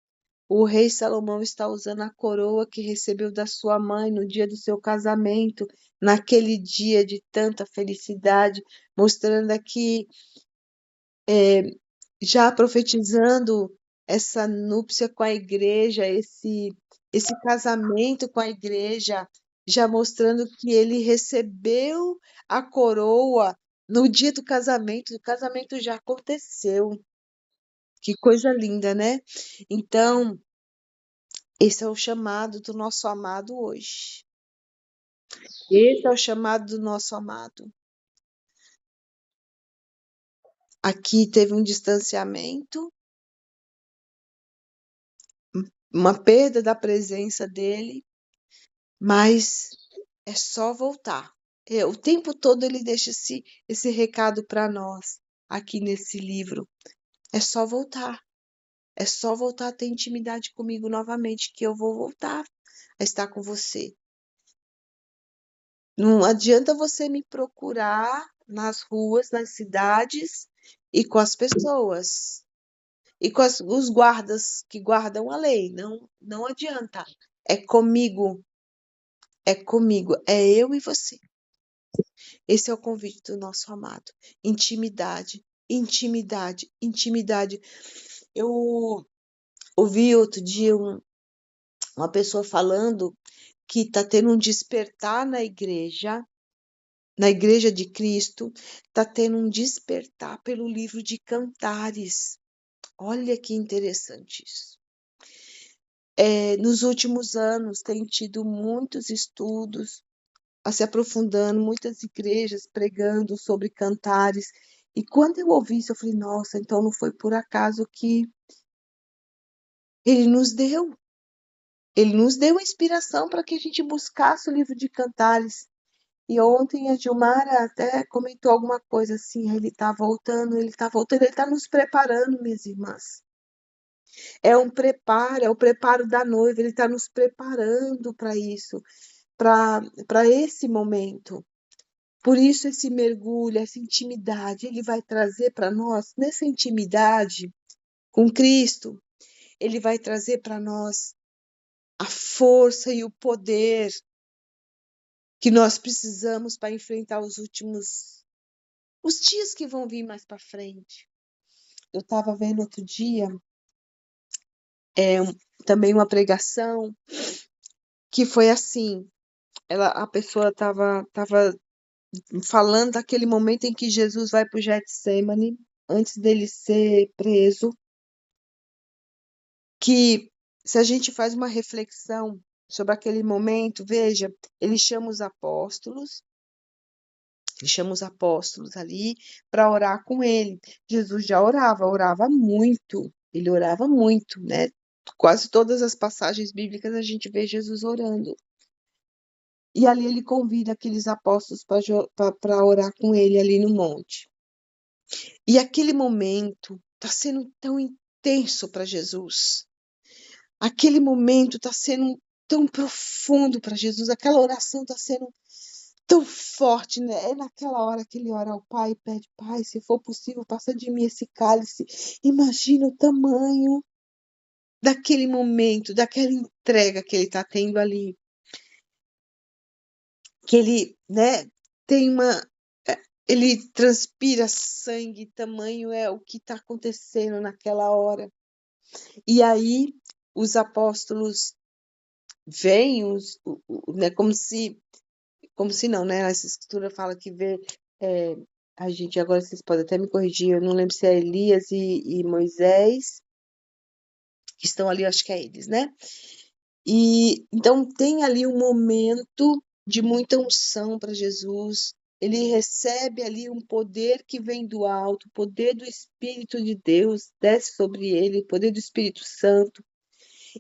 O rei Salomão está usando a coroa que recebeu da sua mãe no dia do seu casamento, naquele dia de tanta felicidade, mostrando aqui, já profetizando essa núpcia com a igreja, esse casamento com a igreja, já mostrando que ele recebeu a coroa no dia do casamento, o casamento já aconteceu. Que coisa linda, né? Então, esse é o chamado do nosso amado hoje. Esse é o chamado do nosso amado. Aqui teve um distanciamento, uma perda da presença dele, mas é só voltar. O tempo todo ele deixa esse recado para nós, aqui nesse livro. É só voltar. É só voltar a ter intimidade comigo novamente, que eu vou voltar a estar com você. Não adianta você me procurar nas ruas, nas cidades e com as pessoas e com os guardas que guardam a lei. Não, não adianta. É comigo, é eu e você. Esse é o convite do nosso amado. Intimidade, intimidade, intimidade. Eu ouvi outro dia uma pessoa falando que está tendo um despertar na igreja de Cristo, está tendo um despertar pelo livro de Cantares. Olha que interessante isso. Nos últimos anos, tem tido muitos estudos, se aprofundando, muitas igrejas pregando sobre Cantares. E quando eu ouvi isso, eu falei, nossa, então não foi por acaso que ele nos deu. Ele nos deu a inspiração para que a gente buscasse o livro de Cantares. E ontem a Gilmara até comentou alguma coisa assim, ele está voltando, ele está nos preparando, minhas irmãs. É um preparo, é o preparo da noiva, ele está nos preparando para isso, para esse momento. Por isso esse mergulho, essa intimidade, ele vai trazer para nós, nessa intimidade com Cristo, ele vai trazer para nós a força e o poder que nós precisamos para enfrentar os dias que vão vir mais para frente. Eu estava vendo outro dia também uma pregação que foi assim, a pessoa estava falando daquele momento em que Jesus vai para o Getsemane, antes dele ser preso, que se a gente faz uma reflexão sobre aquele momento, veja, ele chama os apóstolos ali para orar com ele. Jesus já orava muito, ele orava muito, né? Quase todas as passagens bíblicas a gente vê Jesus orando. E ali ele convida aqueles apóstolos para orar com ele ali no monte. E aquele momento está sendo tão intenso para Jesus. Aquele momento está sendo tão profundo para Jesus. Aquela oração está sendo tão forte, né? É naquela hora que ele ora ao Pai e pede: Pai, se for possível, passa de mim esse cálice. Imagina o tamanho daquele momento, daquela entrega que ele está tendo ali. Que ele, né, tem uma. Ele transpira sangue, tamanho é o que está acontecendo naquela hora. E aí os apóstolos veem, né, como se não, né? Essa escritura fala que vê. A gente, agora vocês podem até me corrigir, eu não lembro se é Elias e Moisés, que estão ali, acho que é eles, né? E então tem ali um momento de muita unção para Jesus. Ele recebe ali um poder que vem do alto, o poder do Espírito de Deus desce sobre ele, o poder do Espírito Santo.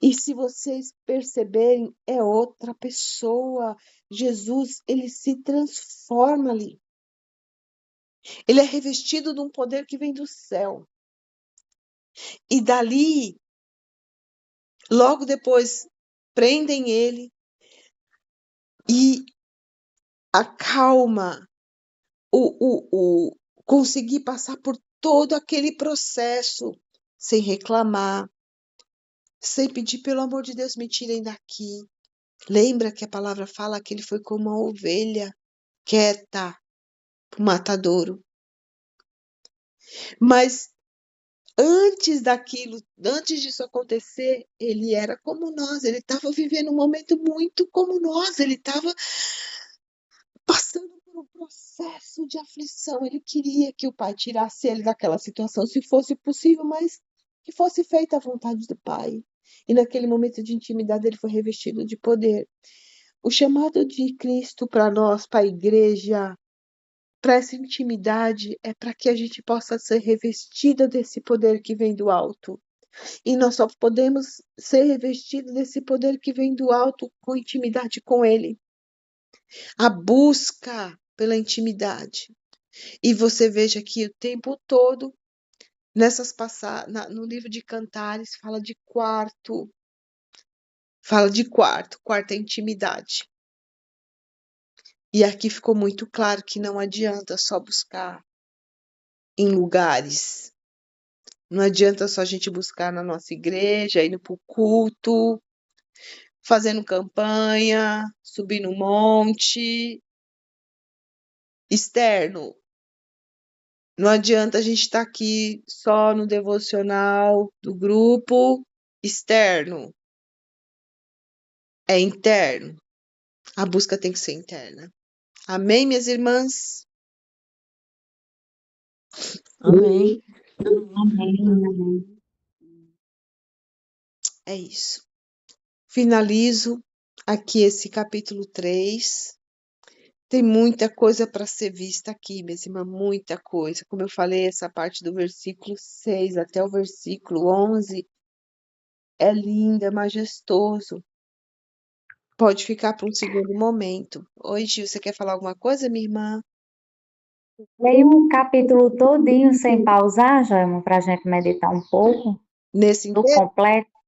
E se vocês perceberem, é outra pessoa. Jesus, ele se transforma ali. Ele é revestido de um poder que vem do céu. E dali, logo depois, prendem ele e acalma conseguir passar por todo aquele processo sem reclamar, sem pedir, pelo amor de Deus, me tirem daqui. Lembra que a palavra fala que ele foi como uma ovelha quieta para o matadouro. Mas antes disso acontecer, ele era como nós, ele estava vivendo um momento muito como nós, ele estava passando por um processo de aflição. Ele queria que o Pai tirasse ele daquela situação, se fosse possível, mas que fosse feita a vontade do Pai. E naquele momento de intimidade, ele foi revestido de poder. O chamado de Cristo para nós, para a igreja, para essa intimidade, é para que a gente possa ser revestida desse poder que vem do alto. E nós só podemos ser revestidos desse poder que vem do alto com intimidade com Ele. A busca pela intimidade. E você veja que o tempo todo, nessas passagens, no livro de Cantares, fala de quarto. Fala de quarto é intimidade. E aqui ficou muito claro que não adianta só buscar em lugares. Não adianta só a gente buscar na nossa igreja, indo para o culto, fazendo campanha, subir no monte. Externo. Não adianta a gente estar aqui só no devocional do grupo. Externo. É interno. A busca tem que ser interna. Amém, minhas irmãs? Amém. Amém. É isso. Finalizo aqui esse capítulo 3. Tem muita coisa para ser vista aqui, minhas irmãs, muita coisa. Como eu falei, essa parte do versículo 6 até o versículo 11 é linda, é majestoso. Pode ficar para um segundo momento. Oi, Gil, você quer falar alguma coisa, minha irmã? Leia o capítulo todinho sem pausar, Jaima, para a gente meditar um pouco Nesse do inteiro? completo.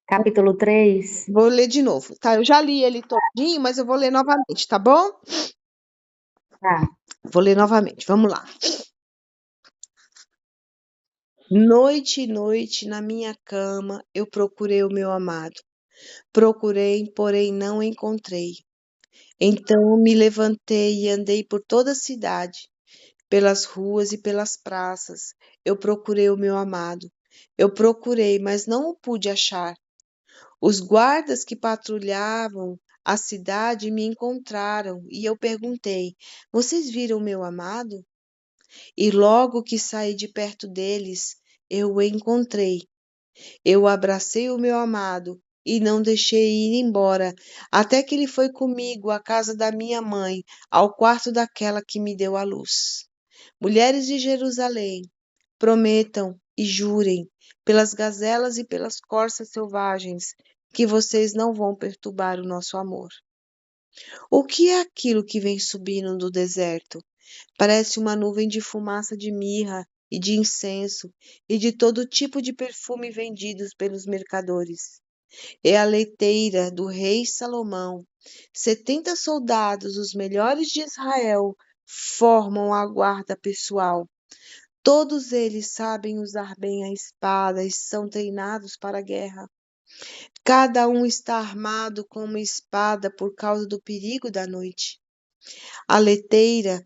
Capítulo 3. Vou ler de novo, tá? Eu já li ele todinho, mas eu vou ler novamente, tá bom? Tá. Vou ler novamente, vamos lá. Noite e noite na minha cama eu procurei o meu amado. Procurei, porém não encontrei. Então me levantei e andei por toda a cidade, pelas ruas e pelas praças. Eu procurei o meu amado. Eu procurei, mas não o pude achar. Os guardas que patrulhavam a cidade me encontraram e eu perguntei: Vocês viram meu amado? E logo que saí de perto deles, eu o encontrei. Eu abracei o meu amado e não deixei ir embora, até que ele foi comigo à casa da minha mãe, ao quarto daquela que me deu a luz. Mulheres de Jerusalém, prometam e jurem pelas gazelas e pelas corças selvagens que vocês não vão perturbar o nosso amor. O que é aquilo que vem subindo do deserto? Parece uma nuvem de fumaça de mirra e de incenso e de todo tipo de perfume vendidos pelos mercadores. É a leiteira do rei Salomão. 70 soldados, os melhores de Israel, formam a guarda pessoal. Todos eles sabem usar bem a espada e são treinados para a guerra. Cada um está armado com uma espada por causa do perigo da noite. A leiteira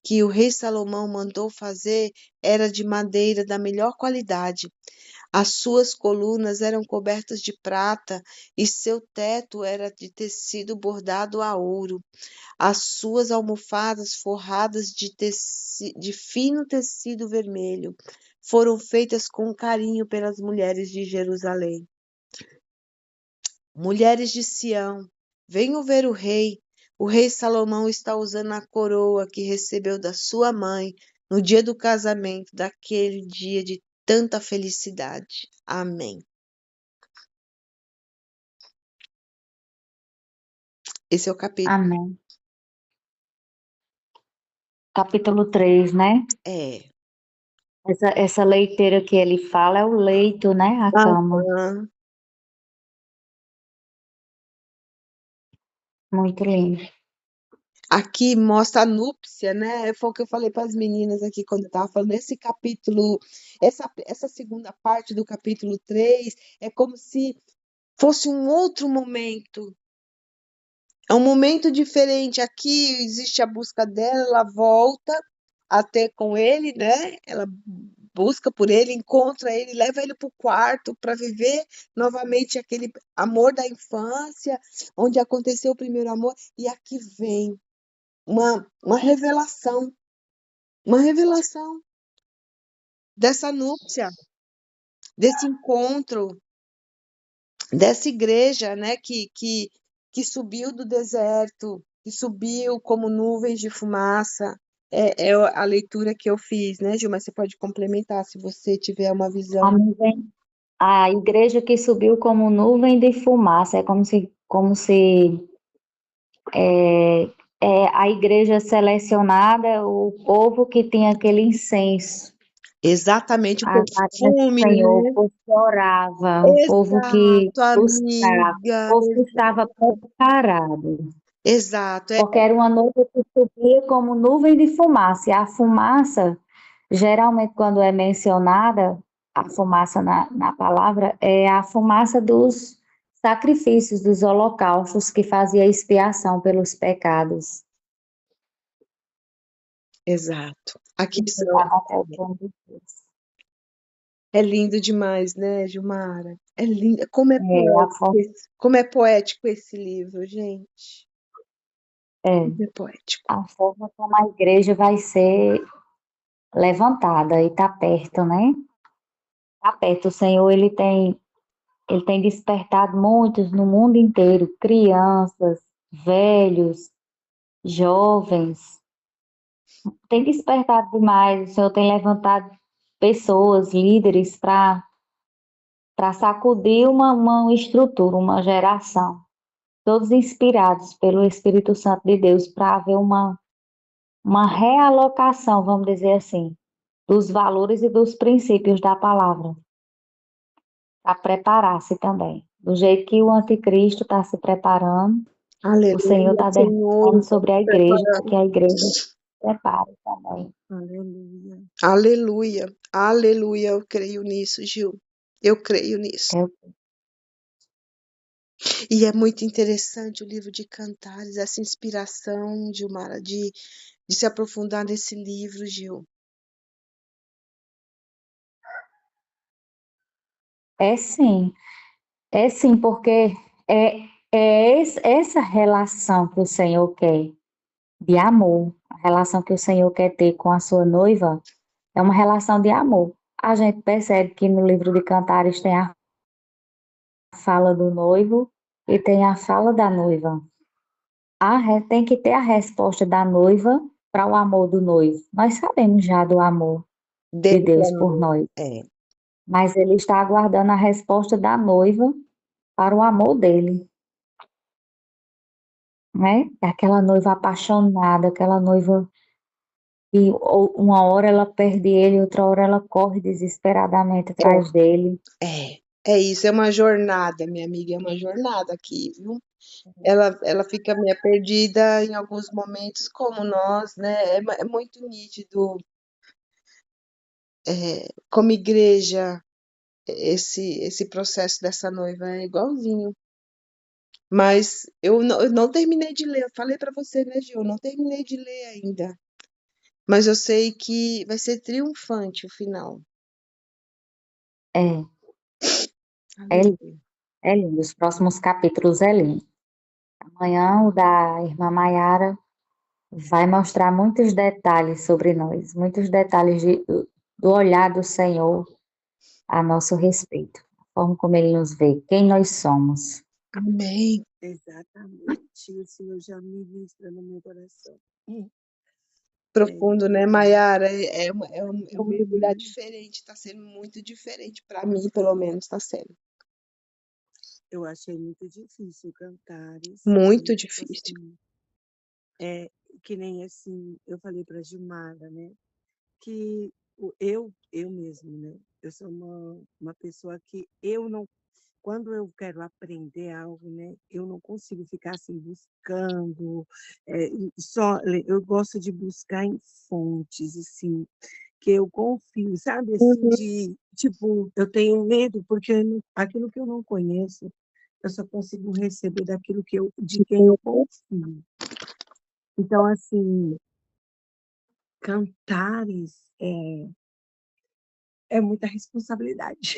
que o rei Salomão mandou fazer era de madeira da melhor qualidade. As suas colunas eram cobertas de prata e seu teto era de tecido bordado a ouro. As suas almofadas forradas de fino tecido vermelho foram feitas com carinho pelas mulheres de Jerusalém. Mulheres de Sião, venham ver o rei. O rei Salomão está usando a coroa que recebeu da sua mãe no dia do casamento, daquele dia de tanta felicidade. Amém. Esse é o capítulo. Amém. Capítulo 3, né? É. Essa leiteira que ele fala é o leito, né? A cama. Aham. Muito lindo. Aqui mostra a núpcia, né? Foi o que eu falei para as meninas aqui quando eu estava falando. Esse capítulo, essa segunda parte do capítulo 3 é como se fosse um outro momento. É um momento diferente. Aqui existe a busca dela, ela volta até com ele, né? Ela busca por ele, encontra ele, leva ele para o quarto para viver novamente aquele amor da infância, onde aconteceu o primeiro amor. E aqui vem uma revelação dessa núpcia, desse encontro, dessa igreja, né, que subiu do deserto, que subiu como nuvens de fumaça. É a leitura que eu fiz, né, Gil? Mas você pode complementar se você tiver uma visão. A igreja que subiu como nuvem de fumaça, é como se a igreja selecionada, o povo que tem aquele incenso, Exatamente, o a glória do perfume, Senhor, né? o povo que orava, o povo que Exato, buscava, amiga. o povo que estava preparado. Exato, Porque era uma noite que subia como nuvem de fumaça. E a fumaça, geralmente, quando é mencionada, a fumaça na palavra, é a fumaça dos sacrifícios, dos holocaustos que fazia expiação pelos pecados. exato. Aqui Que são. chegava até o trono de Deus. É lindo demais, né, Gilmara? É lindo. Como é poético esse livro, gente. É, Como é poético. a forma como a igreja vai ser levantada e está perto, né? Está perto. O Senhor, Ele tem despertado muitos no mundo inteiro, crianças, velhos, jovens. Tem despertado demais. O Senhor tem levantado pessoas, líderes, para sacudir uma estrutura, uma geração. Todos inspirados pelo Espírito Santo de Deus para haver uma realocação, vamos dizer assim, dos valores e dos princípios da palavra. Para preparar-se também. Do jeito que o anticristo está se preparando, o Senhor Aleluia, está Senhor, derramando está sobre a igreja, para que a igreja se prepare também. Aleluia. aleluia, aleluia. Eu creio nisso, Gil. Eu creio nisso. Eu, E é muito interessante o livro de Cantares, essa inspiração, Gilmara, de se aprofundar nesse livro, Gil. é sim, porque essa relação que o Senhor quer, de amor, a relação que o Senhor quer ter com a sua noiva, é uma relação de amor. A gente percebe que no livro de Cantares tem a fala do noivo e tem a fala da noiva. Tem que ter a resposta da noiva para o amor do noivo. Nós sabemos já do amor de Dele Deus pra por mim. nós, É, mas ele está aguardando a resposta da noiva para o amor dele, né? É aquela noiva apaixonada, aquela noiva que uma hora ela perde ele, outra hora ela corre desesperadamente atrás dele. é, É isso, é uma jornada, minha amiga, é uma jornada aqui, viu? Ela fica meio perdida em alguns momentos, como nós, né? É muito nítido, como igreja, esse processo dessa noiva é igualzinho. Mas eu não terminei de ler, eu falei para você, né, Gil? Eu não terminei de ler ainda. Mas eu sei que vai ser triunfante o final. É, é, Aleluia. é lindo. Os próximos capítulos é lindo. Amanhã o da irmã Maiara vai mostrar muitos detalhes sobre nós, muitos detalhes do olhar do Senhor a nosso respeito, a forma como Ele nos vê, quem nós somos. Amém. Exatamente. O Senhor já ministra no meu coração. Profundo, né, Maiara? É um mergulhar Uhum. diferente, está sendo muito diferente para mim, pelo menos está sendo. Eu achei muito difícil Cantares. Muito E, tipo difícil. assim, que nem assim, eu falei para Gilmara, né? Que eu mesmo, né? Eu sou uma pessoa que eu não, quando eu quero aprender algo, né? Eu não consigo ficar assim buscando, eu gosto de buscar em fontes, assim, que eu confio, sabe? Assim, Uhum. de, tipo, eu tenho medo porque aquilo que eu não conheço, eu só consigo receber de quem eu confio. Então, assim, Cantares é muita responsabilidade.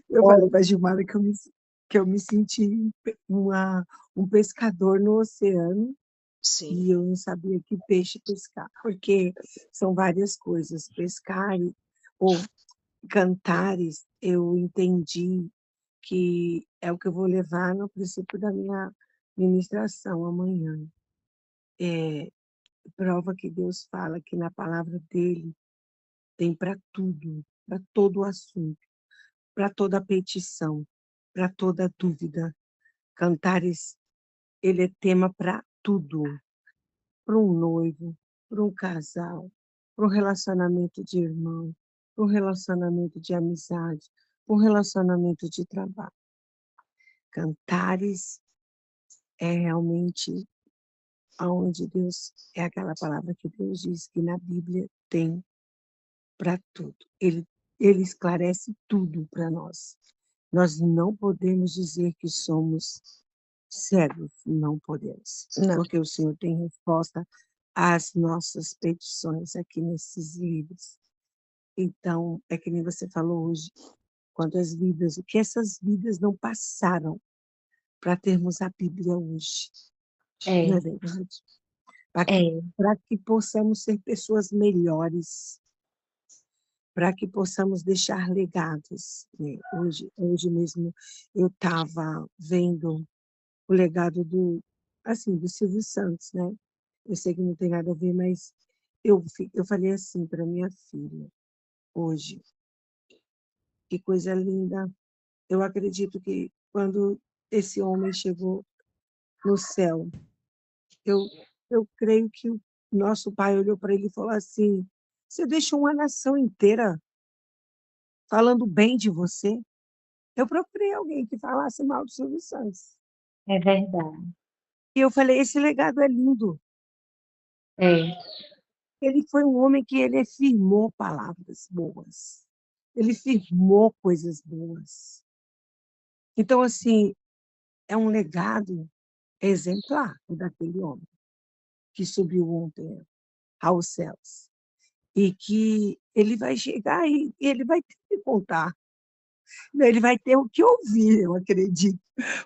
Eu falei Olha, para a Gilmara que eu me senti um pescador no oceano sim. e eu não sabia que peixe pescar, porque são várias coisas. Pescar ou Cantares, eu entendi que é o que eu vou levar no princípio da minha ministração amanhã. Prova que Deus fala que na palavra dele tem para tudo, para todo o assunto, para toda petição, para toda dúvida. Cantares, ele é tema para tudo, para um noivo, para um casal, para um relacionamento de irmão, para um relacionamento de amizade, para um relacionamento de trabalho. Cantares é realmente aonde Deus, é aquela palavra que Deus diz que na Bíblia tem para tudo. Ele esclarece tudo para nós. Nós não podemos dizer que somos cegos, não podemos, Não. porque o Senhor tem resposta às nossas petições aqui nesses livros. Então, é que nem você falou hoje, quantas vidas, o que essas vidas não passaram para termos a Bíblia hoje, não é É, verdade? é, Para que possamos ser pessoas melhores, para que possamos deixar legados, né? Hoje mesmo eu estava vendo o legado do Silvio Santos, né? Eu sei que não tem nada a ver, mas eu falei assim para minha filha hoje, que coisa linda. Eu acredito que quando esse homem chegou no céu, eu, eu creio que o nosso pai olhou para ele e falou assim: você deixou uma nação inteira falando bem de você. Eu procurei alguém que falasse mal do Silvio Santos. é verdade. E eu falei: esse legado é lindo. É, Ele foi um homem que ele firmou palavras boas. Ele firmou coisas boas. Então, assim, é um legado exemplar o daquele homem que subiu ontem aos céus. E que ele vai chegar e ele vai ter que contar. Ele vai ter o que ouvir, eu acredito.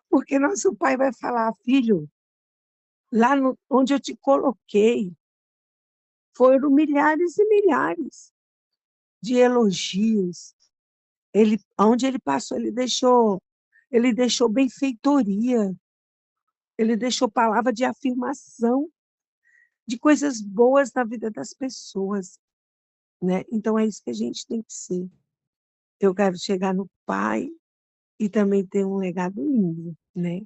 Porque nosso pai vai falar: filho, lá onde eu te coloquei, foram milhares e milhares de elogios. Onde ele passou, ele deixou benfeitoria, ele deixou palavra de afirmação de coisas boas na vida das pessoas, né? Então é isso que a gente tem que ser. Eu quero chegar no Pai e também ter um legado lindo, né?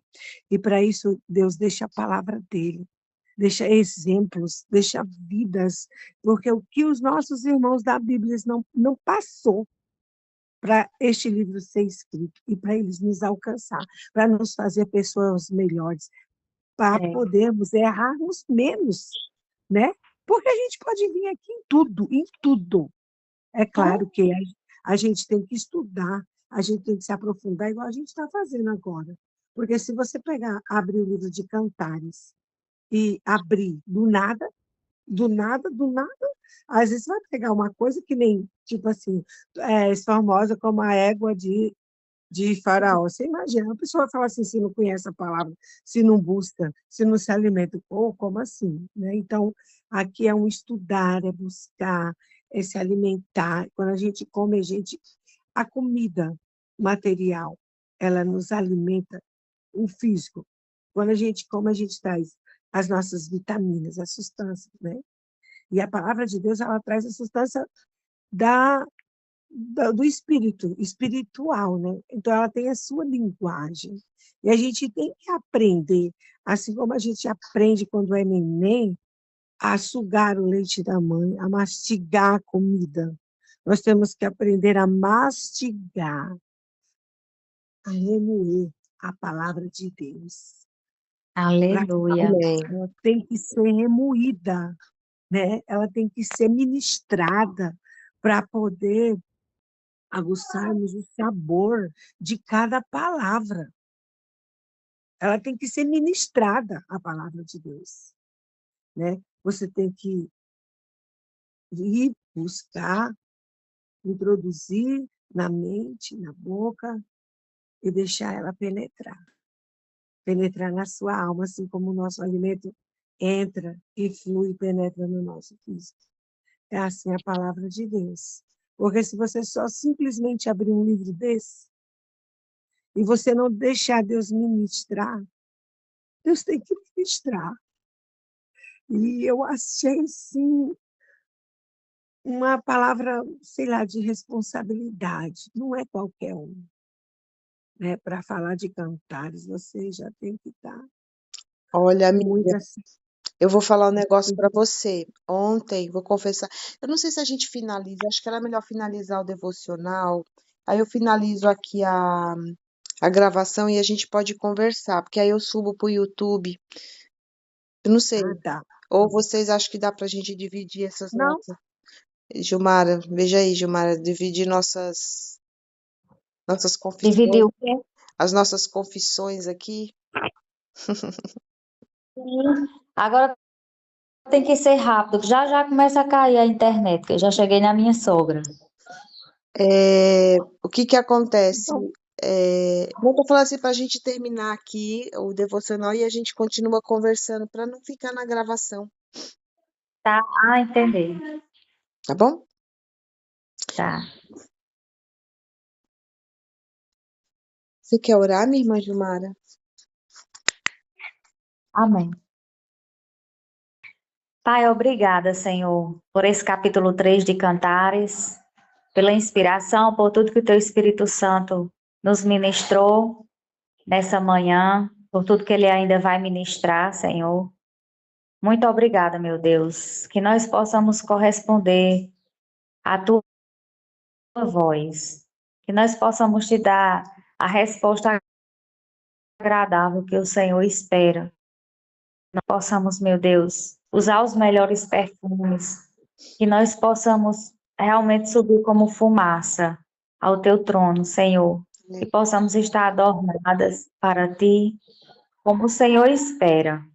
E para isso Deus deixa a palavra dele, deixa exemplos, deixa vidas, porque o que os nossos irmãos da Bíblia não passou, para este livro ser escrito e para eles nos alcançar, para nos fazer pessoas melhores, para É. podermos errarmos menos, né? Porque a gente pode vir aqui em tudo, em tudo. É claro que a gente tem que estudar, a gente tem que se aprofundar, igual a gente está fazendo agora. Porque se você pegar, abrir o livro de Cantares e abrir do nada, do nada, às vezes vai pegar uma coisa que nem, tipo assim, é famosa como a égua de Faraó. Você imagina, a pessoa fala assim, se não conhece a palavra, se não busca, se não se alimenta, ou como assim? Né? Então, aqui é um estudar, é buscar, é se alimentar. Quando a gente come, a comida material, ela nos alimenta o físico. Quando a gente come, a gente traz as nossas vitaminas, as substâncias, né? E a palavra de Deus, ela traz a substância da do espírito, espiritual, né? Então, ela tem a sua linguagem. E a gente tem que aprender, assim como a gente aprende quando é neném, a sugar o leite da mãe, a mastigar a comida. Nós temos que aprender a mastigar, a remoer a palavra de Deus. Aleluia. Amém. Ela tem que ser remoída, né? Ela tem que ser ministrada para poder aguçarmos o sabor de cada palavra. Ela tem que ser ministrada, a palavra de Deus, né? Você tem que ir buscar, introduzir na mente, na boca, e deixar ela penetrar na sua alma, assim como o nosso alimento entra e flui e penetra no nosso físico. É assim a palavra de Deus. Porque se você só simplesmente abrir um livro desse, e você não deixar Deus ministrar, Deus tem que ministrar. E eu achei, sim, uma palavra, sei lá, de responsabilidade. Não é qualquer um. Né? Para falar de Cantares, você já tem que estar Olha, muito amiga, assim. eu vou falar um negócio para você. Ontem, vou confessar, eu não sei se a gente finaliza, acho que era melhor finalizar o devocional. Aí eu finalizo aqui a gravação e a gente pode conversar, porque aí eu subo para o YouTube. Eu não sei. Ah, tá. Ou vocês acham que dá para a gente dividir essas Não, nossas. Gilmara, veja aí, Gilmara, dividir nossas Dividir confissões, o quê? as nossas confissões aqui. Sim. Agora tem que ser rápido, já já começa a cair a internet, que eu já cheguei na minha sogra. O que que acontece? então, Não tô falando assim para a gente terminar aqui o devocional e a gente continua conversando para não ficar na gravação, Tá? Ah, entendi. tá bom? Tá. Você quer orar, minha irmã Gilmara? Amém. Pai, obrigada, Senhor, por esse capítulo 3 de Cantares, pela inspiração, por tudo que o Teu Espírito Santo nos ministrou nessa manhã, por tudo que Ele ainda vai ministrar, Senhor. Muito obrigada, meu Deus, que nós possamos corresponder à Tua voz, que nós possamos Te dar a resposta agradável que o Senhor espera. Nós possamos, meu Deus, usar os melhores perfumes, que nós possamos realmente subir como fumaça ao Teu trono, Senhor, e possamos estar adornadas para Ti, como o Senhor espera.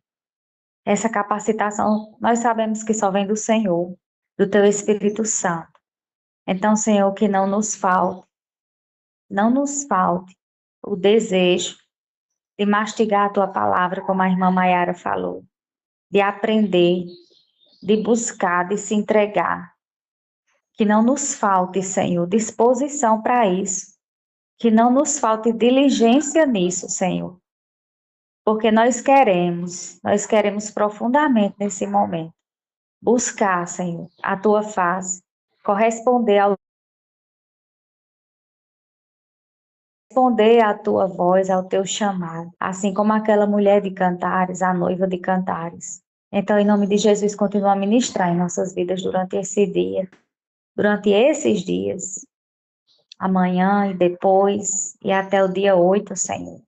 Essa capacitação, nós sabemos que só vem do Senhor, do Teu Espírito Santo. Então, Senhor, que não nos falte o desejo de mastigar a Tua palavra, como a irmã Maiara falou, de aprender, de buscar, de se entregar. Que não nos falte, Senhor, disposição para isso. Que não nos falte diligência nisso, Senhor. Porque nós queremos profundamente nesse momento buscar, Senhor, a Tua face, corresponder à Tua voz, ao Teu chamado, assim como aquela mulher de Cantares, a noiva de Cantares. Então, em nome de Jesus, continua a ministrar em nossas vidas durante esse dia, durante esses dias. amanhã e depois, e até o dia 8, Senhor.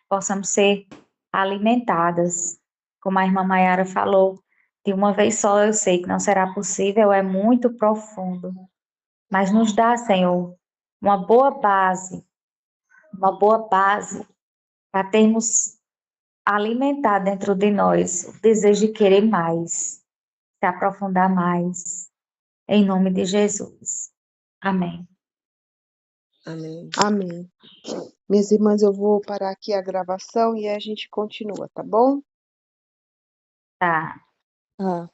Possamos ser alimentadas, como a irmã Maiara falou, de uma vez só eu sei que não será possível, é muito profundo, mas nos dá, Senhor, uma boa base para termos alimentar dentro de nós o desejo de querer mais, se aprofundar mais, em nome de Jesus. Amém. Amém. Amém. Minhas irmãs, eu vou parar aqui a gravação e aí a gente continua, tá bom? Tá. Ah.